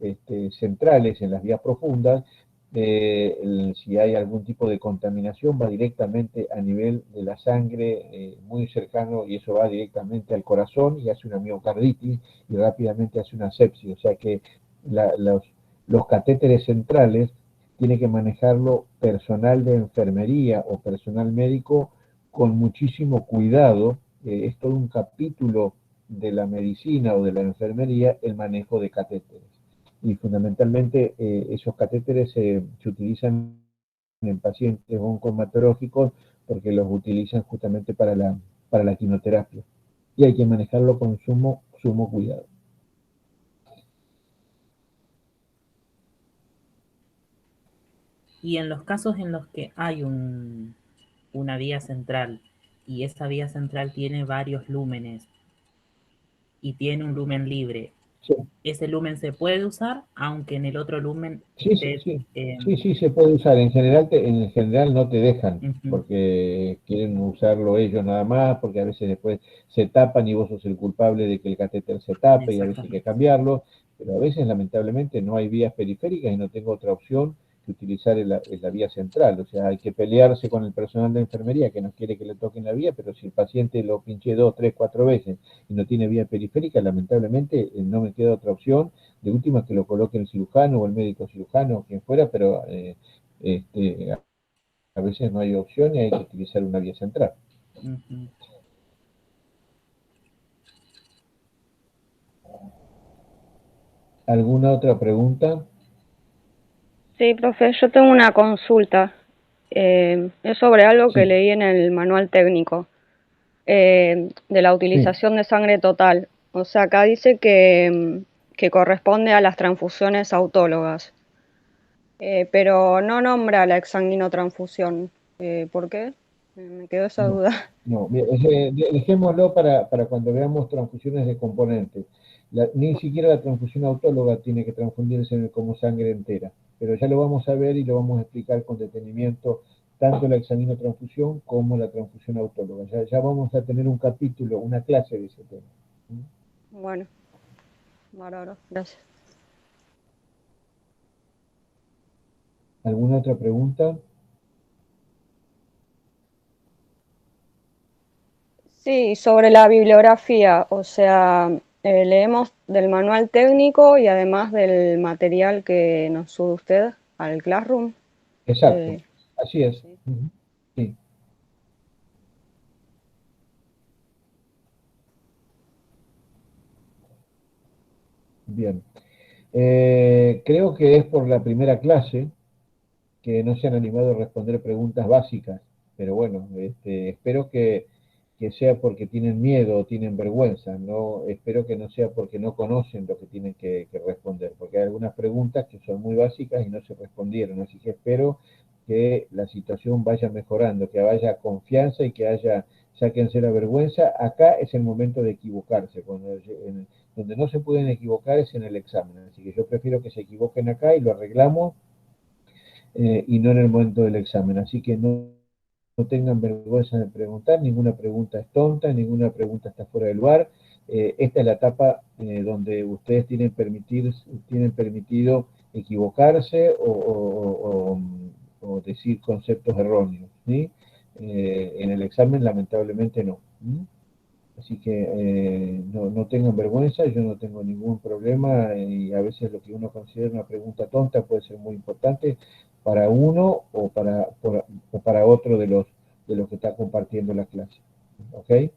centrales, en las vías profundas, si hay algún tipo de contaminación va directamente a nivel de la sangre muy cercano y eso va directamente al corazón y hace una miocarditis y rápidamente hace una sepsis. O sea que los catéteres centrales tiene que manejarlo personal de enfermería o personal médico con muchísimo cuidado. Es todo un capítulo de la medicina o de la enfermería el manejo de catéteres. Y fundamentalmente esos catéteres se utilizan en pacientes oncohematológicos porque los utilizan justamente para la quimioterapia. Y hay que manejarlo con sumo cuidado. Y en los casos en los que hay una vía central y esa vía central tiene varios lúmenes y tiene un lumen libre, sí. ¿Ese lumen se puede usar aunque en el otro lumen sí, esté, sí, se puede usar. En general no te dejan, porque quieren usarlo ellos nada más, porque a veces después se tapan y vos sos el culpable de que el catéter se tape y a veces hay que cambiarlo, pero a veces lamentablemente no hay vías periféricas y no tengo otra opción que utilizar la vía central. O sea, hay que pelearse con el personal de enfermería que no quiere que le toquen la vía, pero si el paciente lo pinché 2, 3, 4 veces y no tiene vía periférica, lamentablemente no me queda otra opción. De última que lo coloque el cirujano o el médico cirujano o quien fuera, pero a veces no hay opción y hay que utilizar una vía central. ¿Alguna otra pregunta? Sí, profe, yo tengo una consulta. Es sobre algo que leí en el manual técnico de la utilización de sangre total. O sea, acá dice que corresponde a las transfusiones autólogas, pero no nombra la exsanguinotransfusión. ¿Por qué? Me quedó esa duda. No, dejémoslo para cuando veamos transfusiones de componentes. Ni siquiera la transfusión autóloga tiene que transfundirse como sangre entera, pero ya lo vamos a ver y lo vamos a explicar con detenimiento, tanto la exsanguinotransfusión como la transfusión autóloga. Ya vamos a tener un capítulo, una clase de ese tema. Bueno, bárbaro, gracias. ¿Alguna otra pregunta? Sí, sobre la bibliografía, o sea, leemos del manual técnico y además del material que nos sube usted al Classroom. Exacto, así es. Sí. Bien. Creo que es por la primera clase que no se han animado a responder preguntas básicas, pero bueno, espero que sea porque tienen miedo o tienen vergüenza, no, espero que no sea porque no conocen lo que tienen que responder, porque hay algunas preguntas que son muy básicas y no se respondieron, así que espero que la situación vaya mejorando, que haya confianza y que sáquense la vergüenza. Acá es el momento de equivocarse, donde no se pueden equivocar es en el examen, así que yo prefiero que se equivoquen acá y lo arreglamos y no en el momento del examen, así que no tengan vergüenza de preguntar, ninguna pregunta es tonta, ninguna pregunta está fuera del lugar. Esta es la etapa donde ustedes tienen permitido equivocarse o decir conceptos erróneos, ¿sí? En el examen lamentablemente no. Así que no tengan vergüenza, yo no tengo ningún problema y a veces lo que uno considera una pregunta tonta puede ser muy importante para uno o para otro de los que está compartiendo la clase. ¿Ok?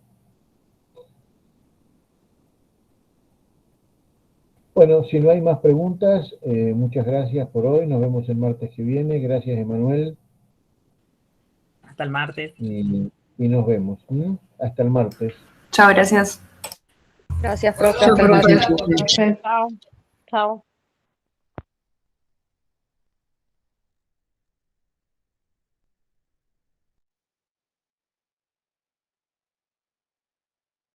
Bueno, si no hay más preguntas, muchas gracias por hoy. Nos vemos el martes que viene. Gracias, Emanuel. Hasta el martes. Y nos vemos. Hasta el martes. Chao, gracias. Gracias, profe. Chao, Hasta el profe. martes. Chao. Chao.